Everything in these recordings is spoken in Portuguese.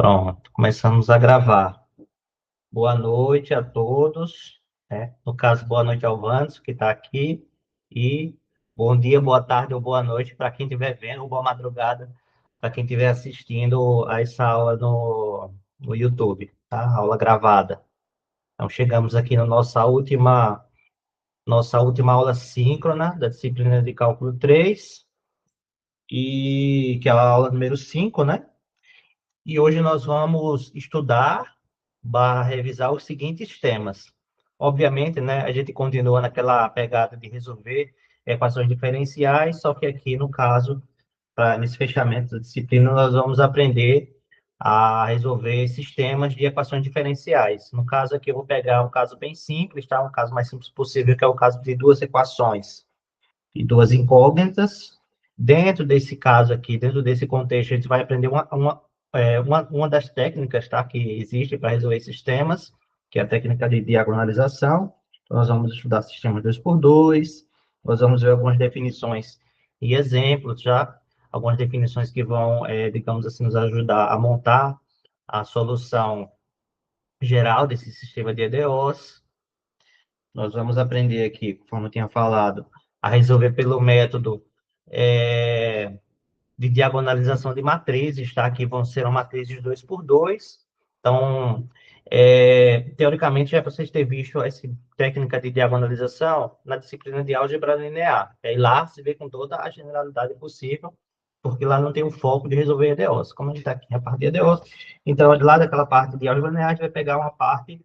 Pronto, começamos a gravar. Boa noite a todos, né? No caso, boa noite ao Vandes, que está aqui, e bom dia, boa tarde ou boa noite para quem estiver vendo, ou boa madrugada para quem estiver assistindo a essa aula no YouTube, tá? Aula gravada. Então, chegamos aqui na nossa última aula síncrona da disciplina de Cálculo 3 e que é a aula número 5, né? E hoje nós vamos estudar, revisar os seguintes temas. Obviamente, né, a gente continua naquela pegada de resolver equações diferenciais, só que aqui, no caso, nesse fechamento da disciplina, nós vamos aprender a resolver sistemas de equações diferenciais. No caso aqui, eu vou pegar um caso bem simples, tá? Um caso mais simples possível, que é o caso de duas equações e duas incógnitas. Dentro desse caso aqui, dentro desse contexto, a gente vai aprender uma das técnicas, tá, que existe para resolver esses temas, que é a técnica de diagonalização. Então, nós vamos estudar sistemas 2 por 2, nós vamos ver algumas definições e exemplos, já, algumas definições que vão, digamos assim, nos ajudar a montar a solução geral desse sistema de EDOs. Nós vamos aprender aqui, como eu tinha falado, a resolver pelo método é, de diagonalização de matrizes, tá? Que vão ser matrizes 2 por 2. Então, teoricamente, é para vocês terem visto essa técnica de diagonalização na disciplina de álgebra linear. E lá se vê com toda a generalidade possível, porque lá não tem o foco de resolver EDOs. Como a gente está aqui na parte de EDOs, então, lá daquela parte de álgebra linear, a gente vai pegar uma parte,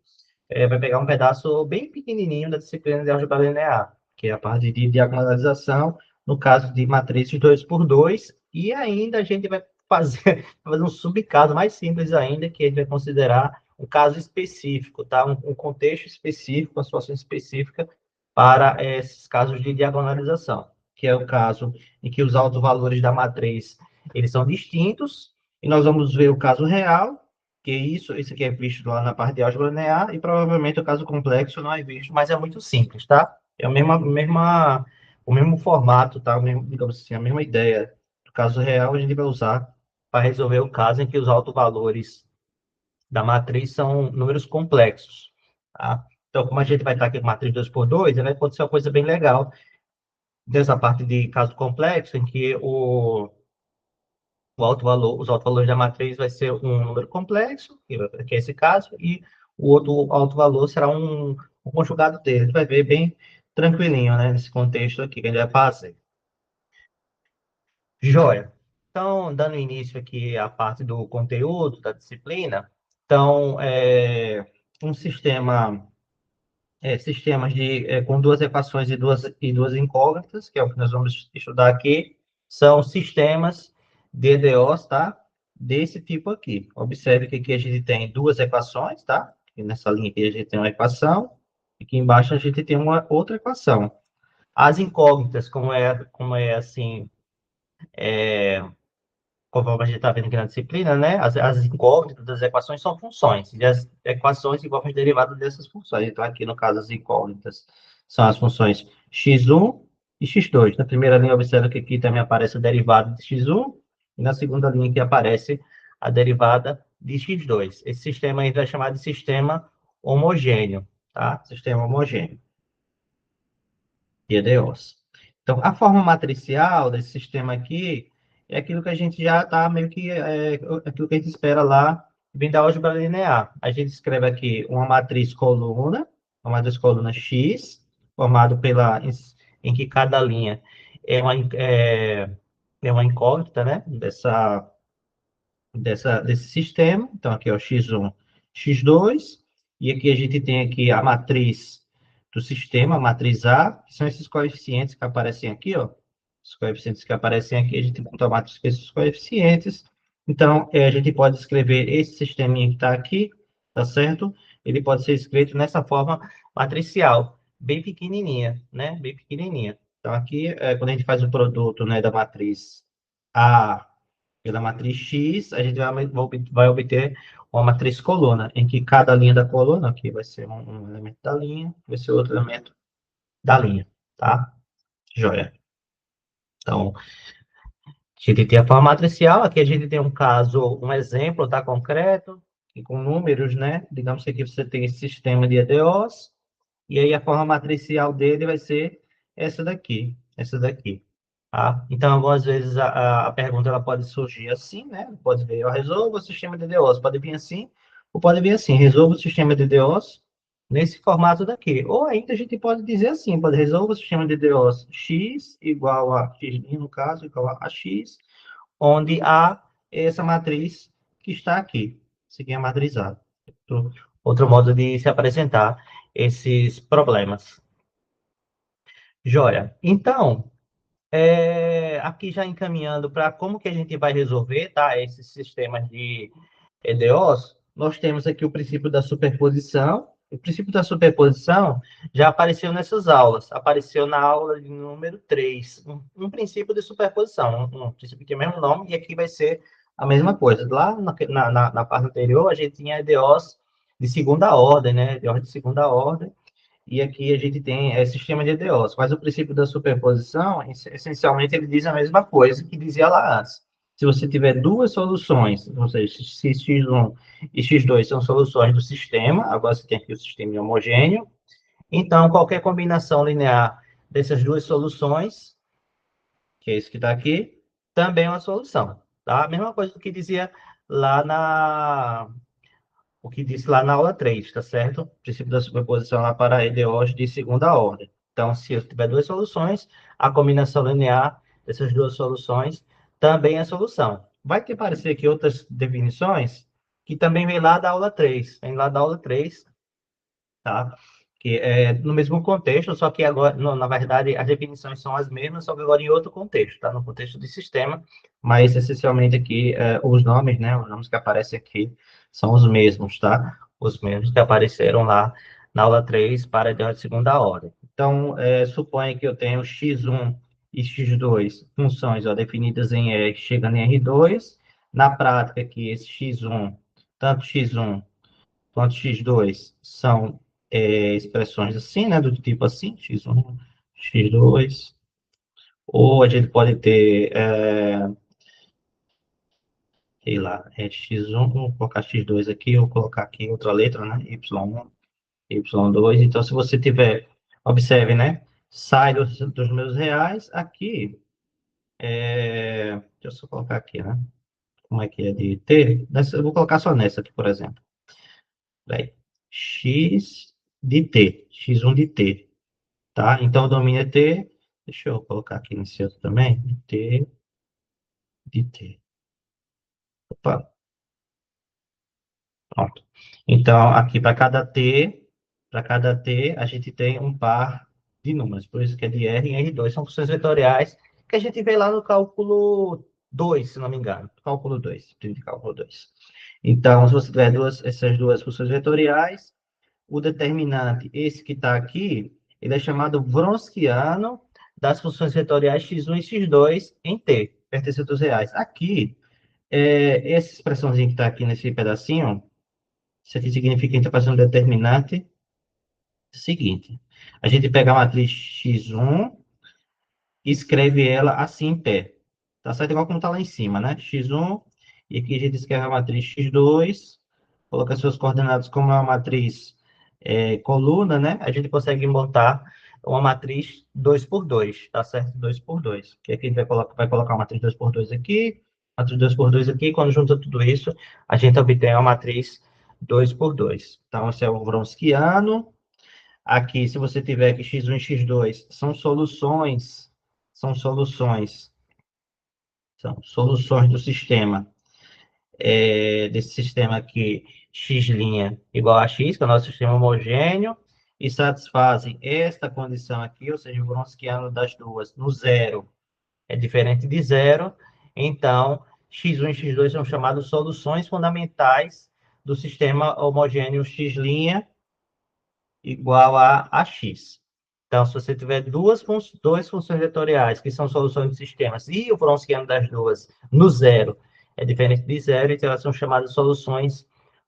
vai pegar um pedaço bem pequenininho da disciplina de álgebra linear, que é a parte de diagonalização, no caso de matrizes 2 por 2, e ainda a gente vai fazer um subcaso mais simples ainda, que a gente vai considerar um caso específico, tá? Um contexto específico, uma situação específica para esses casos de diagonalização, que é o caso em que os autovalores da matriz, eles são distintos, e nós vamos ver o caso real, que isso aqui é visto lá na parte de álgebra linear, e provavelmente o caso complexo não é visto, mas é muito simples, tá? É o mesmo formato, tá? Digamos assim, a mesma ideia do caso real, a gente vai usar para resolver o caso em que os autovalores da matriz são números complexos, tá? Então, como a gente vai estar aqui com matriz 2 por 2, vai acontecer uma coisa bem legal dessa parte de caso complexo, em que os autovalores da matriz vai ser um número complexo, que é esse caso, e o outro autovalor será um conjugado dele. A gente vai ver bem tranquilinho, né, nesse contexto aqui que a gente vai fazer. Joia. Então, dando início aqui à parte do conteúdo da disciplina, então, um sistemas com duas equações e duas incógnitas, que é o que nós vamos estudar aqui, são sistemas DDOs, tá? Desse tipo aqui. Observe que aqui a gente tem duas equações, tá? E nessa linha aqui a gente tem uma equação, e aqui embaixo a gente tem uma outra equação. As incógnitas, como é assim, conforme a gente está vendo aqui na disciplina, né? As incógnitas das equações são funções, e as equações envolvem os derivados dessas funções. Então, aqui no caso, as incógnitas são as funções x1 e x2. Na primeira linha, observa que aqui também aparece o derivado de x1, e na segunda linha que aparece a derivada de x2. Esse sistema aí vai chamar de sistema homogêneo, tá? Sistema homogêneo, IDOs. Então, a forma matricial desse sistema aqui é aquilo que a gente já está meio que, aquilo que a gente espera lá, vindo da álgebra linear. A gente escreve aqui uma matriz coluna X, formado em que cada linha é uma incógnita, né, desse sistema. Então, aqui é o x1, x2, e aqui a gente tem aqui a matriz do sistema, a matriz A, que são esses coeficientes que aparecem aqui, ó. Os coeficientes que aparecem aqui, a gente monta a matriz com esses coeficientes. Então, a gente pode escrever esse sisteminha que está aqui, tá certo? Ele pode ser escrito nessa forma matricial, bem pequenininha, né? Bem pequenininha. Então, aqui, quando a gente faz o produto, né, da matriz A pela matriz X, a gente vai obter uma matriz coluna, em que cada linha da coluna, aqui vai ser um elemento da linha, vai ser outro elemento da linha, tá? Joia. Então, gente tem a forma matricial, aqui a gente tem um caso, um exemplo, tá, concreto, e com números, né? Digamos que aqui você tem esse sistema de EDOs, e aí a forma matricial dele vai ser essa daqui, essa daqui. Tá? Então, algumas vezes a pergunta ela pode surgir assim, né? Pode vir, eu resolvo o sistema de DOS, pode vir assim, ou pode vir assim, resolvo o sistema de DOS nesse formato daqui. Ou ainda a gente pode dizer assim, pode resolver o sistema de DOS x igual a x, no caso, igual a x, onde há essa matriz que está aqui. Isso aqui é matrizado. Outro modo de se apresentar esses problemas. Joia. Então, aqui já encaminhando para como que a gente vai resolver, tá? Esses sistemas de EDOs, nós temos aqui o princípio da superposição. O princípio da superposição já apareceu nessas aulas. Apareceu na aula de número 3. Um princípio de superposição. Um princípio que tem o mesmo nome, e aqui vai ser a mesma coisa. Lá na parte anterior, a gente tinha EDOs de segunda ordem, né? EDOs de segunda ordem. E aqui a gente tem sistema de EDOs. Mas o princípio da superposição, essencialmente, ele diz a mesma coisa que dizia lá antes. Se você tiver duas soluções, ou seja, se x1 e x2 são soluções do sistema, agora você tem aqui o sistema homogêneo, então qualquer combinação linear dessas duas soluções, que é isso que está aqui, também é uma solução. Tá? A mesma coisa do que dizia lá o que disse lá na aula 3, tá certo? O princípio da superposição lá para EDOs de segunda ordem. Então, se eu tiver duas soluções, a combinação linear dessas duas soluções também é solução. Vai ter aparecer aqui outras definições que também vem lá da aula 3. Vem lá da aula 3, tá? Que é no mesmo contexto, só que agora, na verdade, as definições são as mesmas, só que agora em outro contexto, tá? No contexto de sistema, mas essencialmente aqui, os nomes, né? Os nomes que aparecem aqui são os mesmos, tá? Os mesmos que apareceram lá na aula 3 para a segunda ordem. Então, suponha que eu tenho x1 e x2 funções, ó, definidas em R, chegando em R2. Na prática, aqui, esse x1, tanto x1 quanto x2 são expressões assim, né, do tipo assim, x1, x2, ou a gente pode ter, sei lá, x1, vou colocar x2 aqui, vou colocar aqui outra letra, né, y1, y2, então se você tiver, observe, né, sai dos meus reais, aqui, deixa eu só colocar aqui, né, como é que é de t, eu vou colocar só nessa aqui, por exemplo, daí, x de t, x1 de t, tá? Então, o domínio é T. Deixa eu colocar aqui nesse outro também. T de T. Opa, pronto. Então, aqui para cada T, a gente tem um par de números. Por isso que é de R em R2. São funções vetoriais que a gente vê lá no cálculo 2, se não me engano. Cálculo 2, de cálculo 2. Então, se você tiver essas duas funções vetoriais, o determinante, esse que está aqui, ele é chamado Wronskiano das funções vetoriais x1 e x2 em T, pertencente aos reais. Aqui, essa expressãozinha que está aqui nesse pedacinho, isso aqui significa que a gente está fazendo um determinante seguinte. A gente pega a matriz x1 e escreve ela assim em pé. Tá certo? Igual como está lá em cima, né? x1, e aqui a gente escreve a matriz x2, coloca suas coordenadas como é uma matriz coluna, né? A gente consegue montar uma matriz 2 por 2, tá certo? 2 por 2. Que aqui a gente vai colocar uma matriz 2 por 2 aqui, matriz 2 por 2 aqui, quando junta tudo isso, a gente obtém uma matriz 2 por 2. Então, esse é o Wronskiano. Aqui, se você tiver que x1 e x2 são soluções, são soluções do sistema, desse sistema aqui, x' igual a x, que é o nosso sistema homogêneo, e satisfazem esta condição aqui, ou seja, o Wronskiano das duas, no zero é diferente de zero, então x1 e x2 são chamadas soluções fundamentais do sistema homogêneo x' igual a x. Então, se você tiver duas funções vetoriais, que são soluções de sistemas, e o Wronskiano das duas no zero é diferente de zero, então elas são chamadas soluções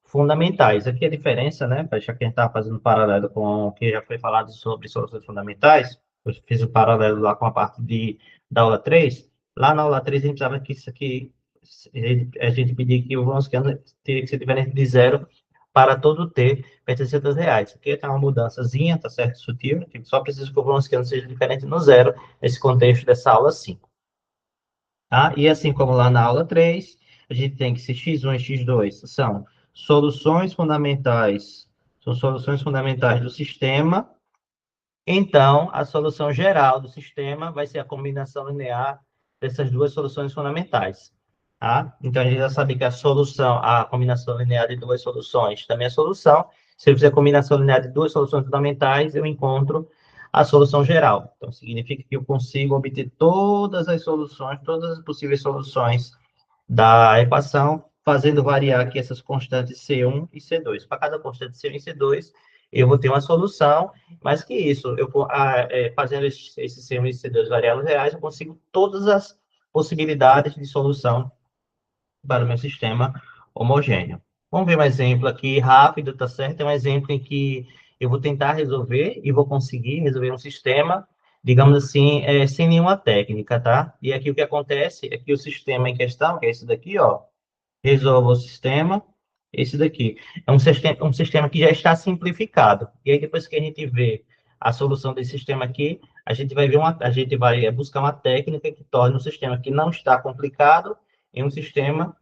fundamentais. Aqui a diferença, né, já que a gente está fazendo paralelo com o que já foi falado sobre soluções fundamentais, eu fiz o paralelo lá com a parte da aula 3, Lá na aula 3, a gente precisava que isso aqui, a gente pedia que o Wronskiano teria que ser diferente de zero para todo t pertencente aos reais. Aqui tem uma mudançazinha, tá certo? Sutil, que só precisa que o Wronskiano seja diferente no zero, nesse contexto dessa aula 5. Tá? E assim como lá na aula 3, a gente tem que se x1 e x2 soluções fundamentais, são soluções fundamentais do sistema. Então, a solução geral do sistema vai ser a combinação linear dessas duas soluções fundamentais. Tá? Então, a gente já sabe que a combinação linear de duas soluções também é solução. Se eu fizer a combinação linear de duas soluções fundamentais, eu encontro a solução geral. Então, significa que eu consigo obter todas as soluções, todas as possíveis soluções da equação, fazendo variar aqui essas constantes C1 e C2. Para cada constante C1 e C2, eu vou ter uma solução, mas que isso, fazendo esse C1 e C2 variáveis reais, eu consigo todas as possibilidades de solução para o meu sistema homogêneo. Vamos ver um exemplo aqui rápido, tá certo? É um exemplo em que eu vou tentar resolver e vou conseguir resolver um sistema, digamos assim, sem nenhuma técnica, tá? E aqui o que acontece é que o sistema em questão, que é esse daqui, ó, resolva o sistema, esse daqui. É um sistema que já está simplificado. E aí, depois que a gente vê a solução desse sistema aqui, a gente vai buscar uma técnica que torne um sistema que não está complicado em um sistema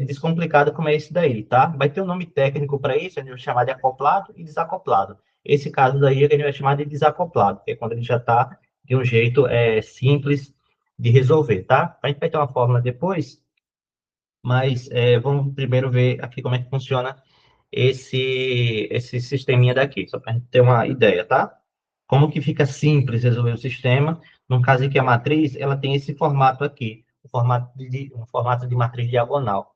descomplicado como é esse daí, tá? Vai ter um nome técnico para isso, a gente vai chamar de acoplado e desacoplado. Esse caso daí a gente vai chamar de desacoplado, que é quando ele já está de um jeito simples de resolver, tá? A gente vai ter uma fórmula depois, mas vamos primeiro ver aqui como é que funciona esse sisteminha daqui, só para a gente ter uma ideia, tá? Como que fica simples resolver o sistema, no caso em que a matriz, ela tem esse formato aqui, um formato de matriz diagonal.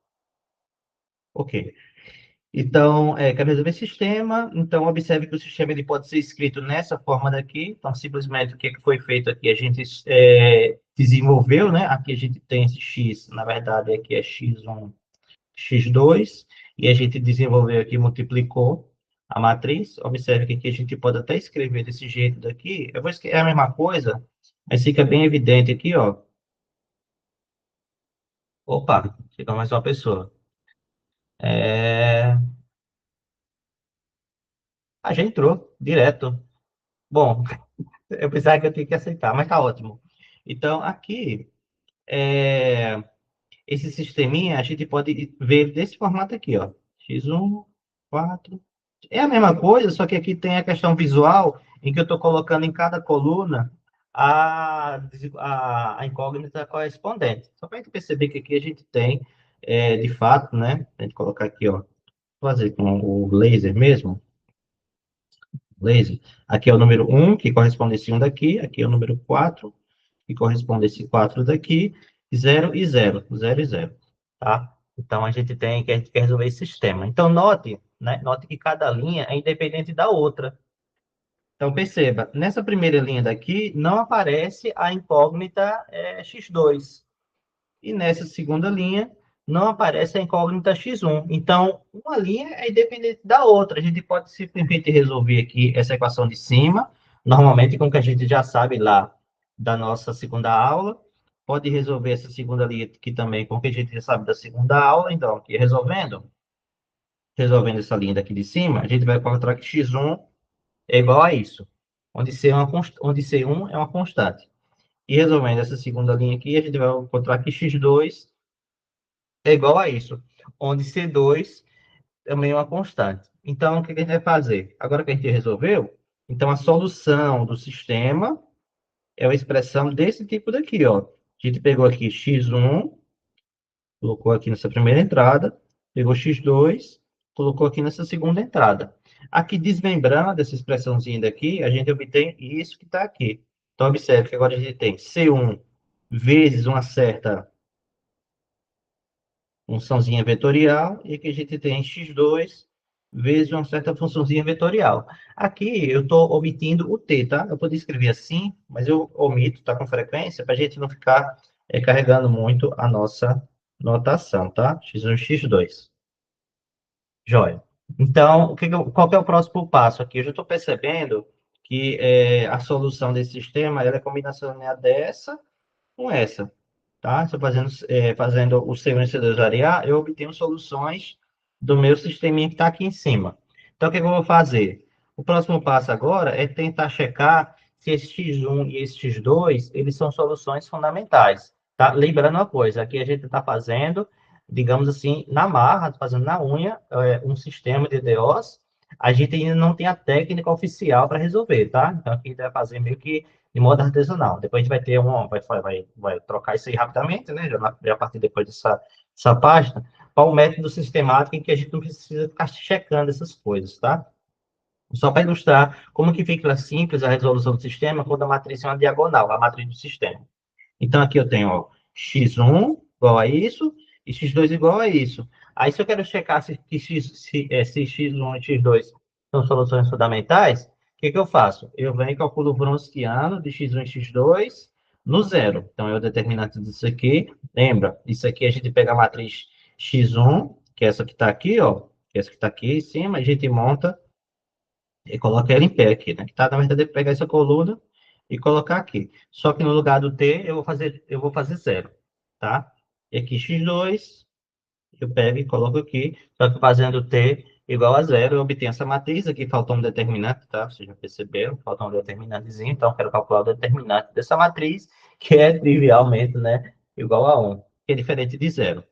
Ok. Então, quero resolver sistema, então observe que o sistema ele pode ser escrito nessa forma daqui, então simplesmente o que foi feito aqui, a gente desenvolveu, né? Aqui a gente tem esse x, na verdade aqui é x1, x2, e a gente desenvolveu aqui, multiplicou a matriz. Observe que aqui a gente pode até escrever desse jeito daqui. Eu vou escrever a mesma coisa, mas fica bem evidente aqui, ó. Opa, chegou mais uma pessoa. É... Ah, já entrou, direto. Bom, eu pensava que eu tinha que aceitar, mas tá ótimo. Então, aqui, esse sisteminha, a gente pode ver desse formato aqui, ó. X1, 4. É a mesma coisa, só que aqui tem a questão visual, em que eu estou colocando em cada coluna a incógnita correspondente. Só para a gente perceber que aqui a gente tem, de fato, né? A gente colocar aqui, ó, fazer com o laser mesmo, laser. Aqui é o número 1, que corresponde a esse 1 daqui, aqui é o número 4, que corresponde a esse 4 daqui, 0 e 0, 0 e 0, tá? Então, a gente quer resolver esse sistema. Então, note, né? Note que cada linha é independente da outra. Então, perceba, nessa primeira linha daqui, não aparece a incógnita x2. E nessa segunda linha, não aparece a incógnita x1. Então, uma linha é independente da outra. A gente pode simplesmente resolver aqui essa equação de cima, normalmente com o que a gente já sabe lá da nossa segunda aula. Pode resolver essa segunda linha aqui também com o que a gente já sabe da segunda aula. Então, aqui resolvendo essa linha daqui de cima, a gente vai encontrar que x1 é igual a isso, onde C1 é uma constante. E resolvendo essa segunda linha aqui, a gente vai encontrar que x2 é igual a isso, onde C2 também é uma constante. Então, o que a gente vai fazer? Agora que a gente resolveu, então a solução do sistema é uma expressão desse tipo daqui, ó. A gente pegou aqui x1, colocou aqui nessa primeira entrada, pegou x2, colocou aqui nessa segunda entrada. Aqui, desmembrando essa expressãozinha daqui, a gente obtém isso que está aqui. Então, observe que agora a gente tem C1 vezes uma certa funçãozinha vetorial, e aqui a gente tem x2 vezes uma certa funçãozinha vetorial. Aqui eu estou omitindo o t, tá? Eu poderia escrever assim, mas eu omito, tá, com frequência, para a gente não ficar carregando muito a nossa notação, tá? x1 e x2. Joia. Então, qual que é o próximo passo aqui? Eu já estou percebendo que a solução desse sistema ela é a combinação linear dessa com essa, tá? Se eu fazendo o C1 e o C2 variar, eu obtenho soluções do meu sisteminha que está aqui em cima. Então, o que que eu vou fazer? O próximo passo agora é tentar checar se esse X1 e esse X2, eles são soluções fundamentais, tá? Lembrando uma coisa, aqui a gente está fazendo, digamos assim, na marra, fazendo na unha, um sistema de DOs, a gente ainda não tem a técnica oficial para resolver, tá? Então, aqui a gente vai fazer meio que de modo artesanal. Depois a gente vai ter vai trocar isso aí rapidamente, né? Já a partir depois dessa página, para o método sistemático em que a gente não precisa ficar checando essas coisas, tá? Só para ilustrar como que fica simples a resolução do sistema quando a matriz é uma diagonal, a matriz do sistema. Então, aqui eu tenho, ó, x1 igual a isso e x2 igual a isso. Aí, se eu quero checar se x1 e x2 são soluções fundamentais, o que que eu faço? Eu venho e calculo o Wronskiano de x1 e x2 no zero. Então, é o determinante disso aqui. Lembra, isso aqui a gente pega a matriz x1, que é essa que está aqui, ó, que é essa que está aqui em cima, a gente monta e coloca ela em pé aqui, né? Tá, na verdade, é pegar essa coluna e colocar aqui. Só que no lugar do T, eu vou fazer zero, tá? E aqui x2, eu pego e coloco aqui, só que fazendo T igual a zero, eu obtenho essa matriz. Aqui faltou um determinante, tá? Vocês já perceberam? Faltou um determinantezinho, então eu quero calcular o determinante dessa matriz, que é trivialmente, né, igual a 1, que é diferente de zero.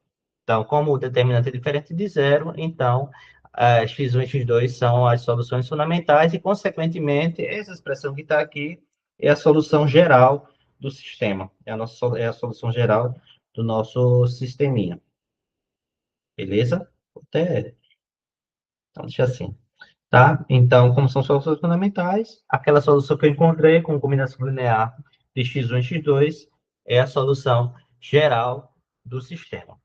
Então, como o determinante é diferente de zero, então x1 e x2 são as soluções fundamentais e, consequentemente, essa expressão que está aqui é a solução geral do sistema. É a solução geral do nosso sisteminha. Beleza? Até, então, deixa assim. Tá? Então, como são soluções fundamentais, aquela solução que eu encontrei com combinação linear de x1 e x2 é a solução geral do sistema.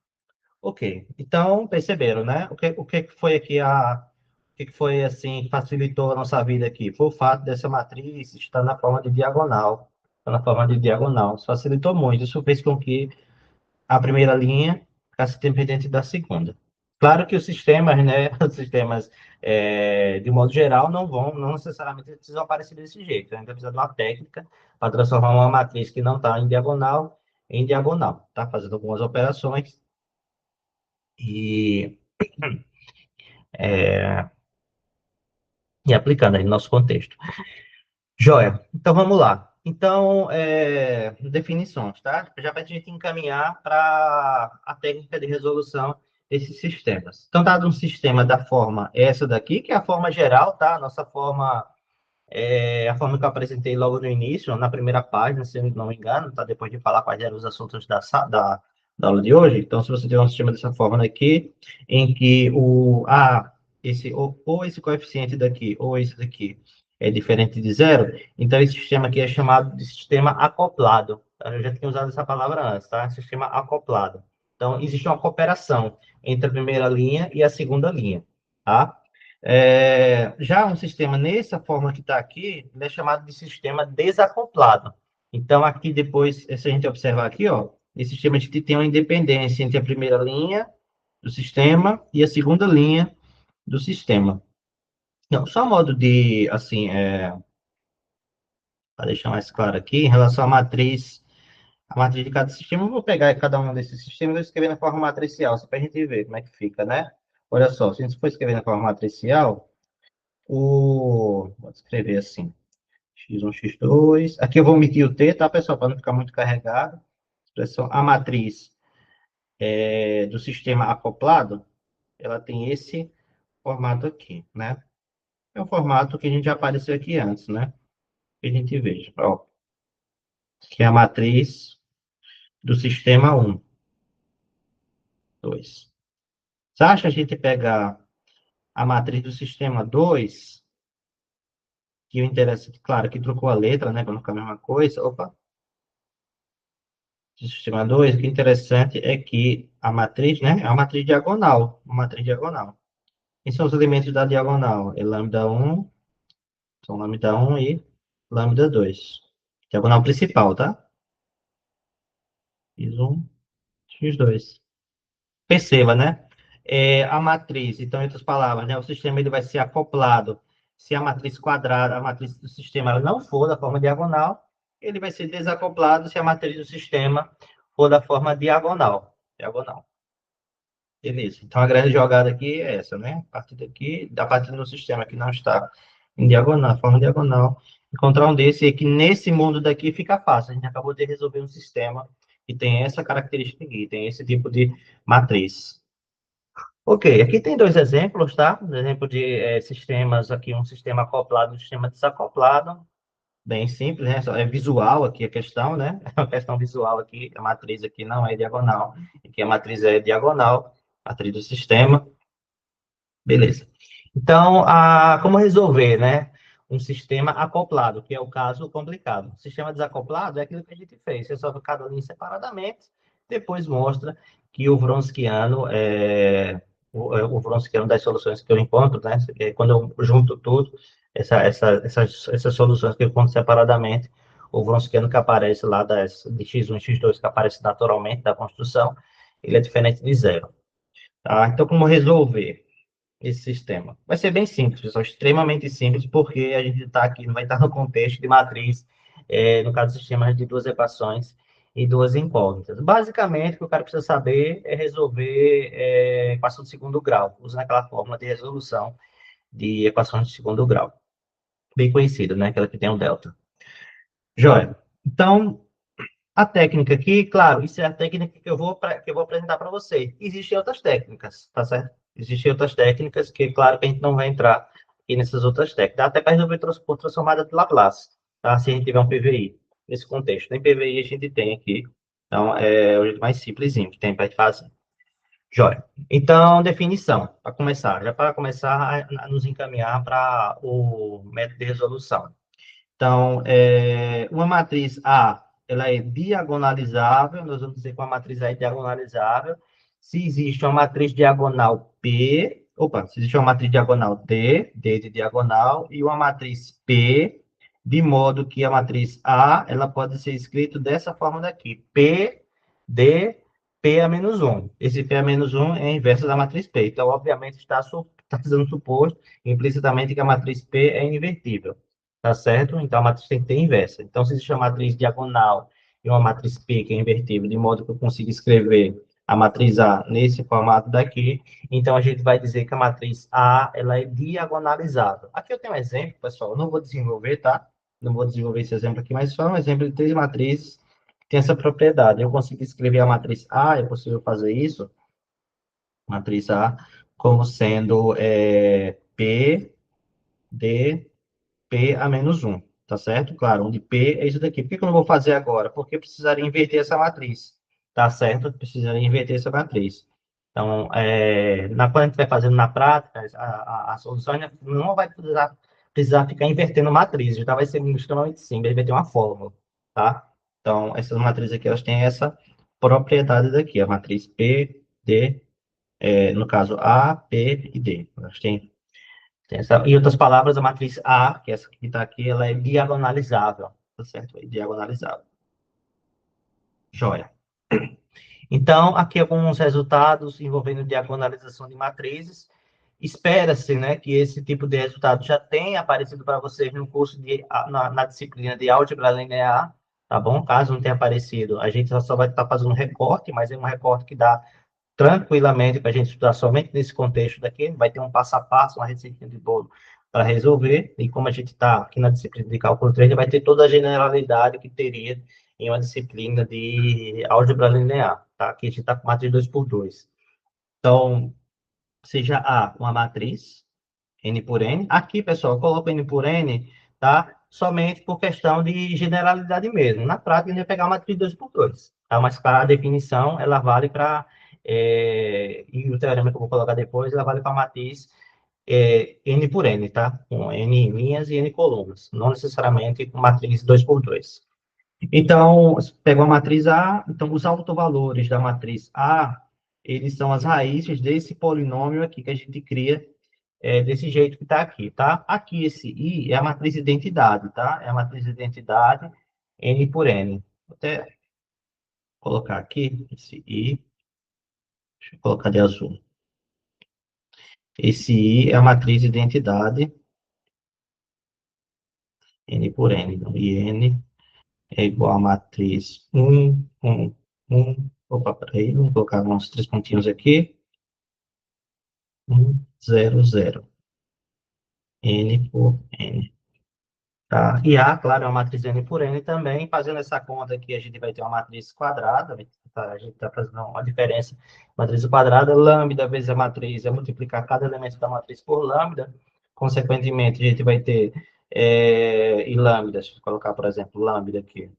Ok, então perceberam, né? O que foi aqui o que foi assim que facilitou a nossa vida aqui? Foi o fato dessa matriz estar na forma de diagonal, está na forma de diagonal. Isso facilitou muito. Isso fez com que a primeira linha ficasse independente da segunda. Claro que os sistemas, né? Os sistemas, de modo geral, não necessariamente precisam aparecer desse jeito. A gente precisa de uma técnica para transformar uma matriz que não está em diagonal, tá? Fazendo algumas operações e e aplicando aí no nosso contexto. Joia. Então, vamos lá. Então, definições, tá? Já para a gente encaminhar para a técnica de resolução desses sistemas. Então, dado um sistema da forma essa daqui, que é a forma geral, tá? A nossa forma a forma que eu apresentei logo no início, na primeira página, se eu não me engano, tá? Depois de falar quais eram os assuntos da aula de hoje. Então, se você tiver um sistema dessa forma aqui, em que ou esse coeficiente daqui, ou esse daqui é diferente de zero, então esse sistema aqui é chamado de sistema acoplado. Eu já tinha usado essa palavra antes, tá? Sistema acoplado. Então, existe uma cooperação entre a primeira linha e a segunda linha, tá? Já um sistema nessa forma que está aqui, ele é chamado de sistema desacoplado. Então, aqui depois, se a gente observar aqui, ó, esse sistema a gente tem uma independência entre a primeira linha do sistema e a segunda linha do sistema. Então, só modo de, assim, para deixar mais claro aqui, em relação à a matriz de cada sistema, eu vou pegar cada um desses sistemas e vou escrever na forma matricial, só para a gente ver como é que fica, né? Olha só, se a gente for escrever na forma matricial, vou escrever assim, x1, x2. Aqui eu vou omitir o t, tá, pessoal? Para não ficar muito carregado. Expressão, a matriz do sistema acoplado, ela tem esse formato aqui, né? É o formato que a gente já apareceu aqui antes, né? Que a gente veja, ó, que é a matriz do sistema 1, 2. Se acha a gente pegar a matriz do sistema 2, que o interessa, claro, que trocou a letra, né? Para não ficar a mesma coisa. Opa, sistema 2, o que é interessante é que a matriz, né, é uma matriz diagonal, uma matriz diagonal. Quem são os elementos da diagonal? É lambda 1, são lambda 1 e lambda 2. Diagonal principal, tá? X1, x2. Perceba, né? A matriz, então, em outras palavras, né, o sistema ele vai ser acoplado se a matriz quadrada, a matriz do sistema, ela não for da forma diagonal, ele vai ser desacoplado se a matriz do sistema for da forma diagonal. Diagonal. Beleza. Então, a grande jogada aqui é essa, né? A partir daqui, da partir do sistema que não está em diagonal, forma diagonal, encontrar um desse, e que nesse mundo daqui fica fácil. A gente acabou de resolver um sistema que tem essa característica aqui, tem esse tipo de matriz. Ok, aqui tem dois exemplos, tá? Um exemplo de sistemas aqui, um sistema acoplado e um sistema desacoplado. Bem simples, né? É visual aqui a questão, né? É uma questão visual aqui, a matriz aqui não é diagonal, aqui a matriz é diagonal, matriz do sistema, beleza. Então, como resolver, né? Um sistema acoplado, que é o caso complicado. O sistema desacoplado é aquilo que a gente fez, resolve cada linha separadamente, depois mostra que o Wronskiano o Wronskiano das soluções que eu encontro, né? Quando eu junto tudo, essas soluções que eu encontro separadamente, o Wronskiano que aparece lá de x1 x2, que aparece naturalmente da construção, ele é diferente de zero. Tá? Então, como resolver esse sistema? Vai ser bem simples, pessoal, extremamente simples, porque a gente está aqui, vai estar no contexto de matriz, no caso, sistemas de duas equações e duas incógnitas. Basicamente, o que o cara precisa saber é resolver equação de segundo grau, usando aquela fórmula de resolução de equações de segundo grau, bem conhecida, né? Aquela que tem o delta. Joia. Então, a técnica aqui, claro, isso é a técnica que eu vou apresentar para você. Existem outras técnicas, tá certo? Existem outras técnicas que, claro, que a gente não vai entrar aqui nessas outras técnicas. Dá até para resolver por transformada de Laplace, tá? Se a gente tiver um PVI nesse contexto. Nem PVI a gente tem aqui. Então, é o jeito mais simplesinho que tem para fazer. Jóia. Então, definição, para começar, já para começar a nos encaminhar para o método de resolução. Então, uma matriz A, ela é diagonalizável, nós vamos dizer que uma matriz A é diagonalizável. Se existe uma matriz diagonal P, se existe uma matriz diagonal D de diagonal, e uma matriz P, de modo que a matriz A, ela pode ser escrita dessa forma daqui, P, D, P a menos 1. Esse P a menos 1 é a inversa da matriz P. Então, obviamente, está sendo suposto implicitamente que a matriz P é invertível. Tá certo? Então, a matriz tem que ter inversa. Então, se existe uma matriz diagonal e uma matriz P, que é invertível, de modo que eu consiga escrever a matriz A nesse formato daqui, então a gente vai dizer que a matriz A, ela é diagonalizável. Aqui eu tenho um exemplo, pessoal, eu não vou desenvolver, tá? Não vou desenvolver esse exemplo aqui, mas só um exemplo de três matrizes que tem essa propriedade. Eu consigo escrever a matriz A, é possível fazer isso, matriz A, como sendo P, D, P a menos 1, tá certo? Claro, onde P é isso daqui. Por que que eu não vou fazer agora? Porque eu precisaria inverter essa matriz, tá certo? Eu precisaria inverter essa matriz. Então, quando a gente vai fazendo na prática, a solução não vai precisar ficar invertendo matriz, já vai ser extremamente simples, vai ter uma fórmula, tá? Então, essas matrizes aqui, elas têm essa propriedade daqui, a matriz P, D, no caso A, P e D. Elas têm em outras palavras, a matriz A, que é essa que está aqui, ela é diagonalizável, tá certo? É diagonalizável. Joia. Então, aqui alguns resultados envolvendo diagonalização de matrizes. Espera-se, né, que esse tipo de resultado já tenha aparecido para vocês no curso na disciplina de álgebra linear, tá bom? Caso não tenha aparecido, a gente só vai estar fazendo um recorte, mas é um recorte que dá tranquilamente para a gente estudar somente nesse contexto daqui, vai ter um passo a passo, uma receitinha de bolo para resolver, e como a gente está aqui na disciplina de cálculo 3, vai ter toda a generalidade que teria em uma disciplina de álgebra linear, tá? Aqui a gente está com matriz 2 por 2. Então, seja A uma matriz, N por N. Aqui, pessoal, eu coloco N por N, tá? Somente por questão de generalidade mesmo. Na prática, a gente vai pegar uma matriz 2 por 2, tá? Mas para a definição, ela vale para... e o teorema que eu vou colocar depois, ela vale para a matriz N por N, tá? Com N linhas e N colunas. Não necessariamente com matriz 2 por 2. Então, pega a matriz A, então os autovalores da matriz A, eles são as raízes desse polinômio aqui que a gente cria desse jeito que está aqui, tá? Aqui esse I é a matriz identidade, tá? É a matriz identidade N por N. Vou até colocar aqui esse I, deixa eu colocar de azul. Esse I é a matriz identidade N por N, então IN. é igual a matriz 1, 1, 1. Opa, peraí, vou colocar uns três pontinhos aqui. 1, 0, 0. N por N. Tá? E A, claro, é uma matriz N por N também. Fazendo essa conta aqui, a gente vai ter uma matriz quadrada. Tá? A gente está fazendo uma diferença. Matriz quadrada, lambda vezes a matriz é multiplicar cada elemento da matriz por lambda. Consequentemente, a gente vai ter e lambda. Deixa eu colocar, por exemplo, lambda aqui.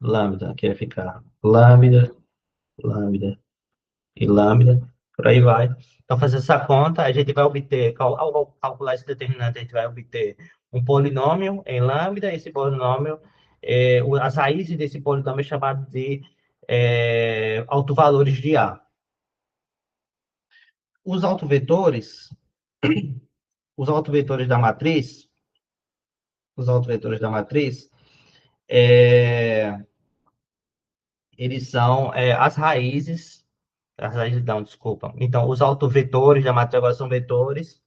Lambda, que vai ficar lambda, lambda e lambda, por aí vai. Então, fazer essa conta, a gente vai obter, ao calcular esse determinante, a gente vai obter um polinômio em lambda, esse polinômio, as raízes desse polinômio é chamado de autovalores de A. Os autovetores, os autovetores da matriz, os autovetores da matriz, é, eles são as raízes não, desculpa. Então, os autovetores da matriz agora são vetores,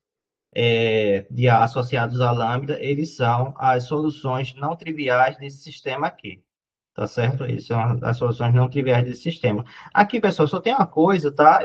associados à lambda, eles são as soluções não triviais desse sistema aqui, tá certo? Eles são as soluções não triviais desse sistema. Aqui, pessoal, só tem uma coisa, tá?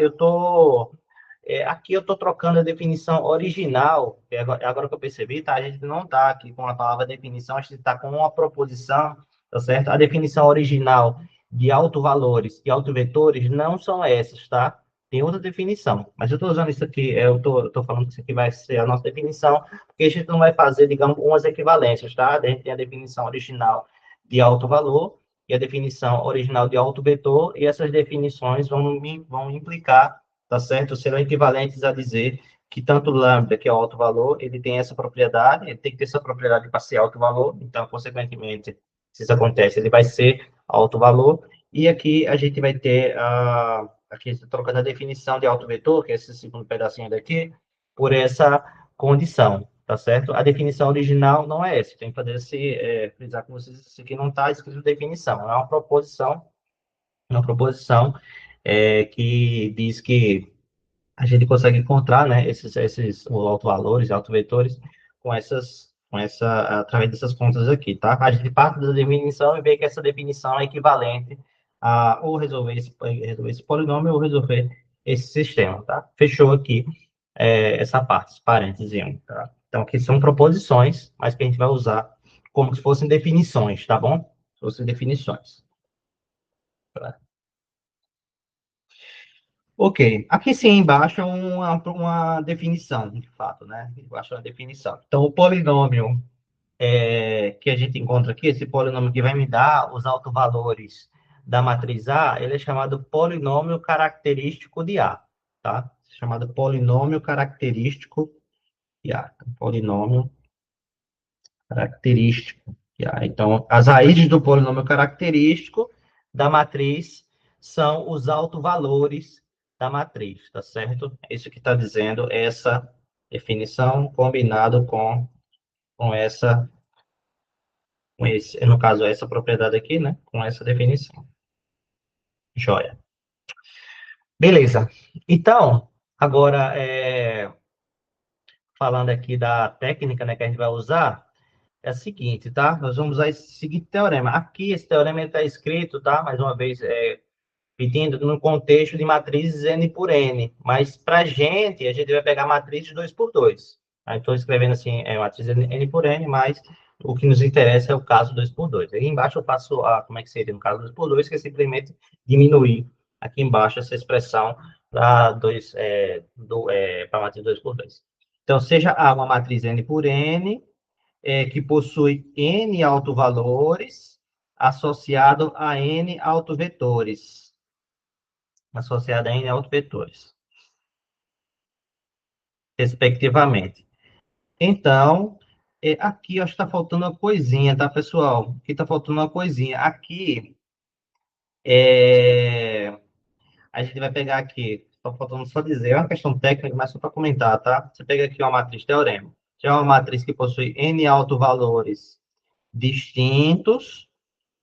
Aqui eu tô trocando a definição original, agora que eu percebi, tá? A gente não tá aqui com a palavra definição, a gente está com uma proposição, tá certo? A definição original de autovalores e autovetores não são essas, tá? Tem outra definição, mas eu estou usando isso aqui, eu tô falando que isso aqui vai ser a nossa definição, porque a gente não vai fazer, digamos, umas equivalências, tá? A gente tem a definição original de autovalor e a definição original de autovetor, e essas definições vão implicar, tá certo? Serão equivalentes a dizer que tanto lambda, que é o alto valor, ele tem essa propriedade, ele tem que ter essa propriedade para ser alto valor, então, consequentemente, se isso acontece, ele vai ser alto valor, e aqui a gente vai ter, aqui trocando a definição de alto vetor, que é esse segundo pedacinho daqui, por essa condição, tá certo? A definição original não é essa, tem que fazer frisar com vocês, isso aqui não está escrito definição, é uma proposição que diz que a gente consegue encontrar, né, esses autovalores, autovetores, através dessas contas aqui, tá? A gente parte da definição e vê que essa definição é equivalente a ou resolver esse polinômio ou resolver esse sistema, tá? Fechou aqui essa parte, esse parênteses, tá? Então, aqui são proposições, mas que a gente vai usar como se fossem definições, tá bom? Se fossem definições. Tá? Ok, aqui sim embaixo é uma definição, de fato, né? Embaixo é uma definição. Então, o polinômio que a gente encontra aqui, esse polinômio que vai me dar os autovalores da matriz A, ele é chamado polinômio característico de A, tá? Chamado polinômio característico de A. Então, polinômio característico de A. Então, as raízes do polinômio característico da matriz são os autovalores da matriz, tá certo? Isso que está dizendo essa definição combinado com essa, no caso, essa propriedade aqui, né? Com essa definição. Joia. Beleza. Então, agora, falando aqui da técnica, né, que a gente vai usar, é a seguinte, tá? Nós vamos usar esse seguinte teorema. Aqui, esse teorema está escrito, tá? Mais uma vez, pedindo no contexto de matrizes N por N. Mas, para a gente vai pegar matrizes 2 por 2. Aí, estou escrevendo assim, matriz N por N, mas o que nos interessa é o caso 2 por 2. Aí embaixo eu faço como é que seria no caso 2 por 2, que é simplesmente diminuir aqui embaixo essa expressão para para a matriz 2 por 2. Então, seja A uma matriz N por N, que possui N autovalores associado a N autovetores. Associado a N autovetores, respectivamente. Então, aqui acho que está faltando uma coisinha, tá, pessoal? Aqui está faltando uma coisinha. Aqui, a gente vai pegar aqui, está faltando só dizer, é uma questão técnica, mas só para comentar, tá? Você pega aqui uma matriz teorema, que é uma matriz que possui N autovalores distintos,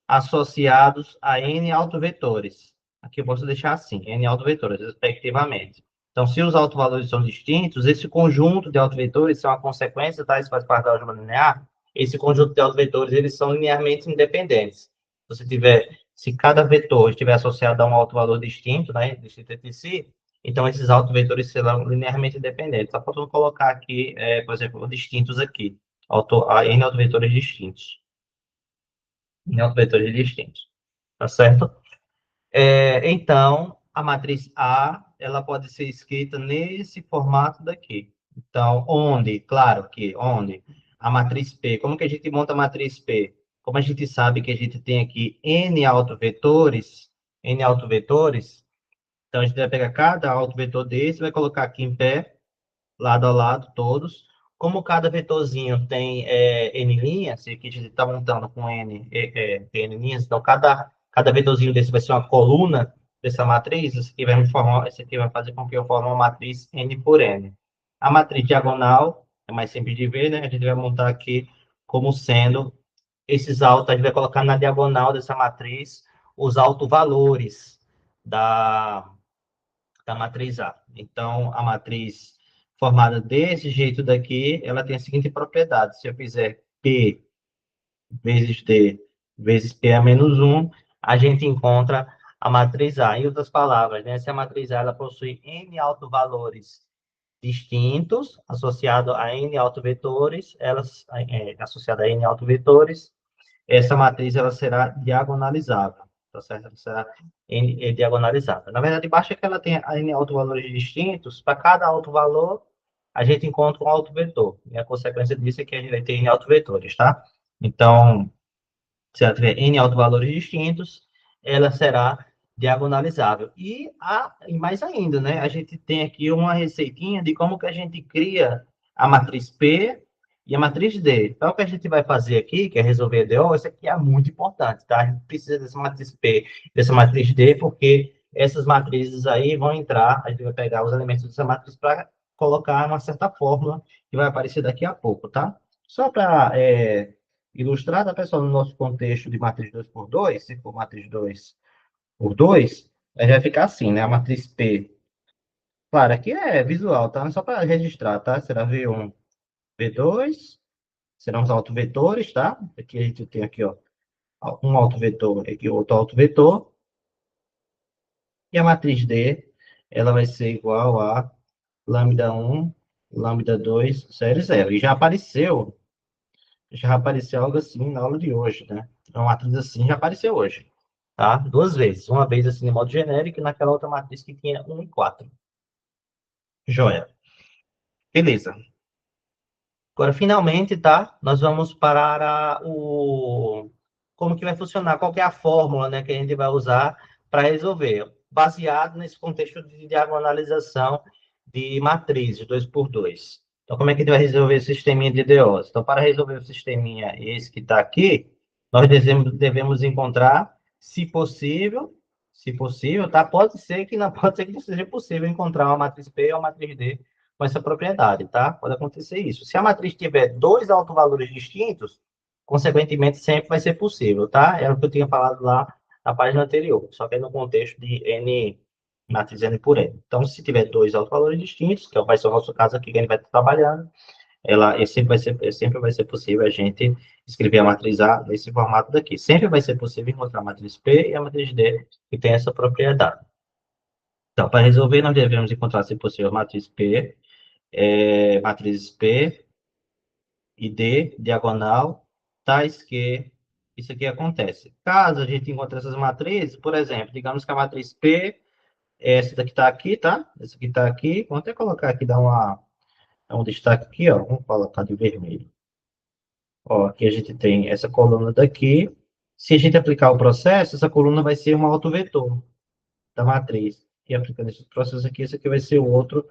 associados a N autovetores. Aqui eu posso deixar assim, N autovetores, respectivamente. Então, se os autovalores são distintos, esse conjunto de autovetores são a consequência, tá? Isso faz parte da álgebra linear. esse conjunto de autovetores, eles são linearmente independentes. Se cada vetor estiver associado a um autovalor distinto, né, distinto entre si, então esses autovetores serão linearmente independentes. Só faltou colocar aqui, por exemplo, distintos aqui, n autovetores distintos. N autovetores distintos, tá certo? Então, a matriz A, ela pode ser escrita nesse formato daqui. Então, onde a matriz P, como que a gente monta a matriz P? Como a gente sabe que a gente tem aqui N autovetores, então a gente vai pegar cada autovetor desse, vai colocar aqui em pé, lado a lado, todos. Como cada vetorzinho tem N linhas, e aqui a gente está montando com N linhas, então cada vetorzinho desse vai ser uma coluna dessa matriz, isso aqui vai fazer com que eu forme uma matriz N por N. A matriz diagonal é mais simples de ver, né? A gente vai montar aqui como sendo esses altos, a gente vai colocar na diagonal dessa matriz os autovalores da, da matriz A. Então, a matriz formada desse jeito daqui, ela tem a seguinte propriedade. Se eu fizer P vezes D vezes P a menos 1, a gente encontra a matriz A. Em outras palavras, né, se a matriz A ela possui N autovalores distintos, associado a N autovetores, associada a N autovetores, essa matriz ela será diagonalizável, tá certo? Ela será diagonalizável. Na verdade, basta que ela tenha N autovalores distintos, para cada autovalor, a gente encontra um autovetor. E a consequência disso é que a gente vai ter N autovetores, tá? Então, se ela tiver N autovalores distintos, ela será diagonalizável. E mais ainda, né? A gente tem aqui uma receitinha de como que a gente cria a matriz P e a matriz D. Então, o que a gente vai fazer aqui, que é resolver a DO, isso aqui é muito importante, tá? A gente precisa dessa matriz P, dessa matriz D, porque essas matrizes aí vão entrar, a gente vai pegar os elementos dessa matriz para colocar uma certa fórmula que vai aparecer daqui a pouco, tá? Só para ilustrar, pessoal, no nosso contexto de matriz 2 por 2, se for matriz 2 por 2, vai ficar assim, né? A matriz P. Claro, aqui é visual, tá? Só para registrar, tá? Será V1, V2, serão os autovetores, tá? Aqui a gente tem aqui, ó, um autovetor, aqui outro autovetor. E a matriz D, ela vai ser igual a lambda 1, lambda 2, 0, 0. E já apareceu algo assim na aula de hoje, né? Uma matriz assim já apareceu hoje, tá? Duas vezes. Uma vez assim de modo genérico e naquela outra matriz que tinha 1 e 4. Joia. Beleza. Agora, finalmente, tá? Nós vamos para o... Como que vai funcionar? Qual que é a fórmula, né, que a gente vai usar para resolver? Baseado nesse contexto de diagonalização de matriz, de 2 por 2. Então, como é que a gente vai resolver esse sisteminha de DOs? Então, para resolver o sisteminha esse que está aqui, nós devemos encontrar, se possível, tá? Pode ser que não pode ser que não seja possível encontrar uma matriz P ou uma matriz D com essa propriedade, tá? Pode acontecer isso. Se a matriz tiver dois autovalores distintos, consequentemente, sempre vai ser possível, tá? Era o que eu tinha falado lá na página anterior, só que é no contexto de N, matriz N por N. Então, se tiver dois autovalores distintos, que vai ser o nosso caso aqui que a gente vai estar trabalhando, sempre vai ser possível a gente escrever a matriz A nesse formato daqui. Sempre vai ser possível encontrar a matriz P e a matriz D que tem essa propriedade. Então, para resolver, nós devemos encontrar, se possível, a matriz P, matrizes P e D, diagonal, tais que isso aqui acontece. Caso a gente encontre essas matrizes, por exemplo, digamos que a matriz P, essa daqui está aqui, tá? Essa aqui está aqui. Vamos até colocar aqui, dar um destaque aqui, ó. Vamos colocar de vermelho. Ó, aqui a gente tem essa coluna daqui. Se a gente aplicar o processo, essa coluna vai ser um autovetor da matriz. E aplicando esse processo aqui, esse aqui vai ser o outro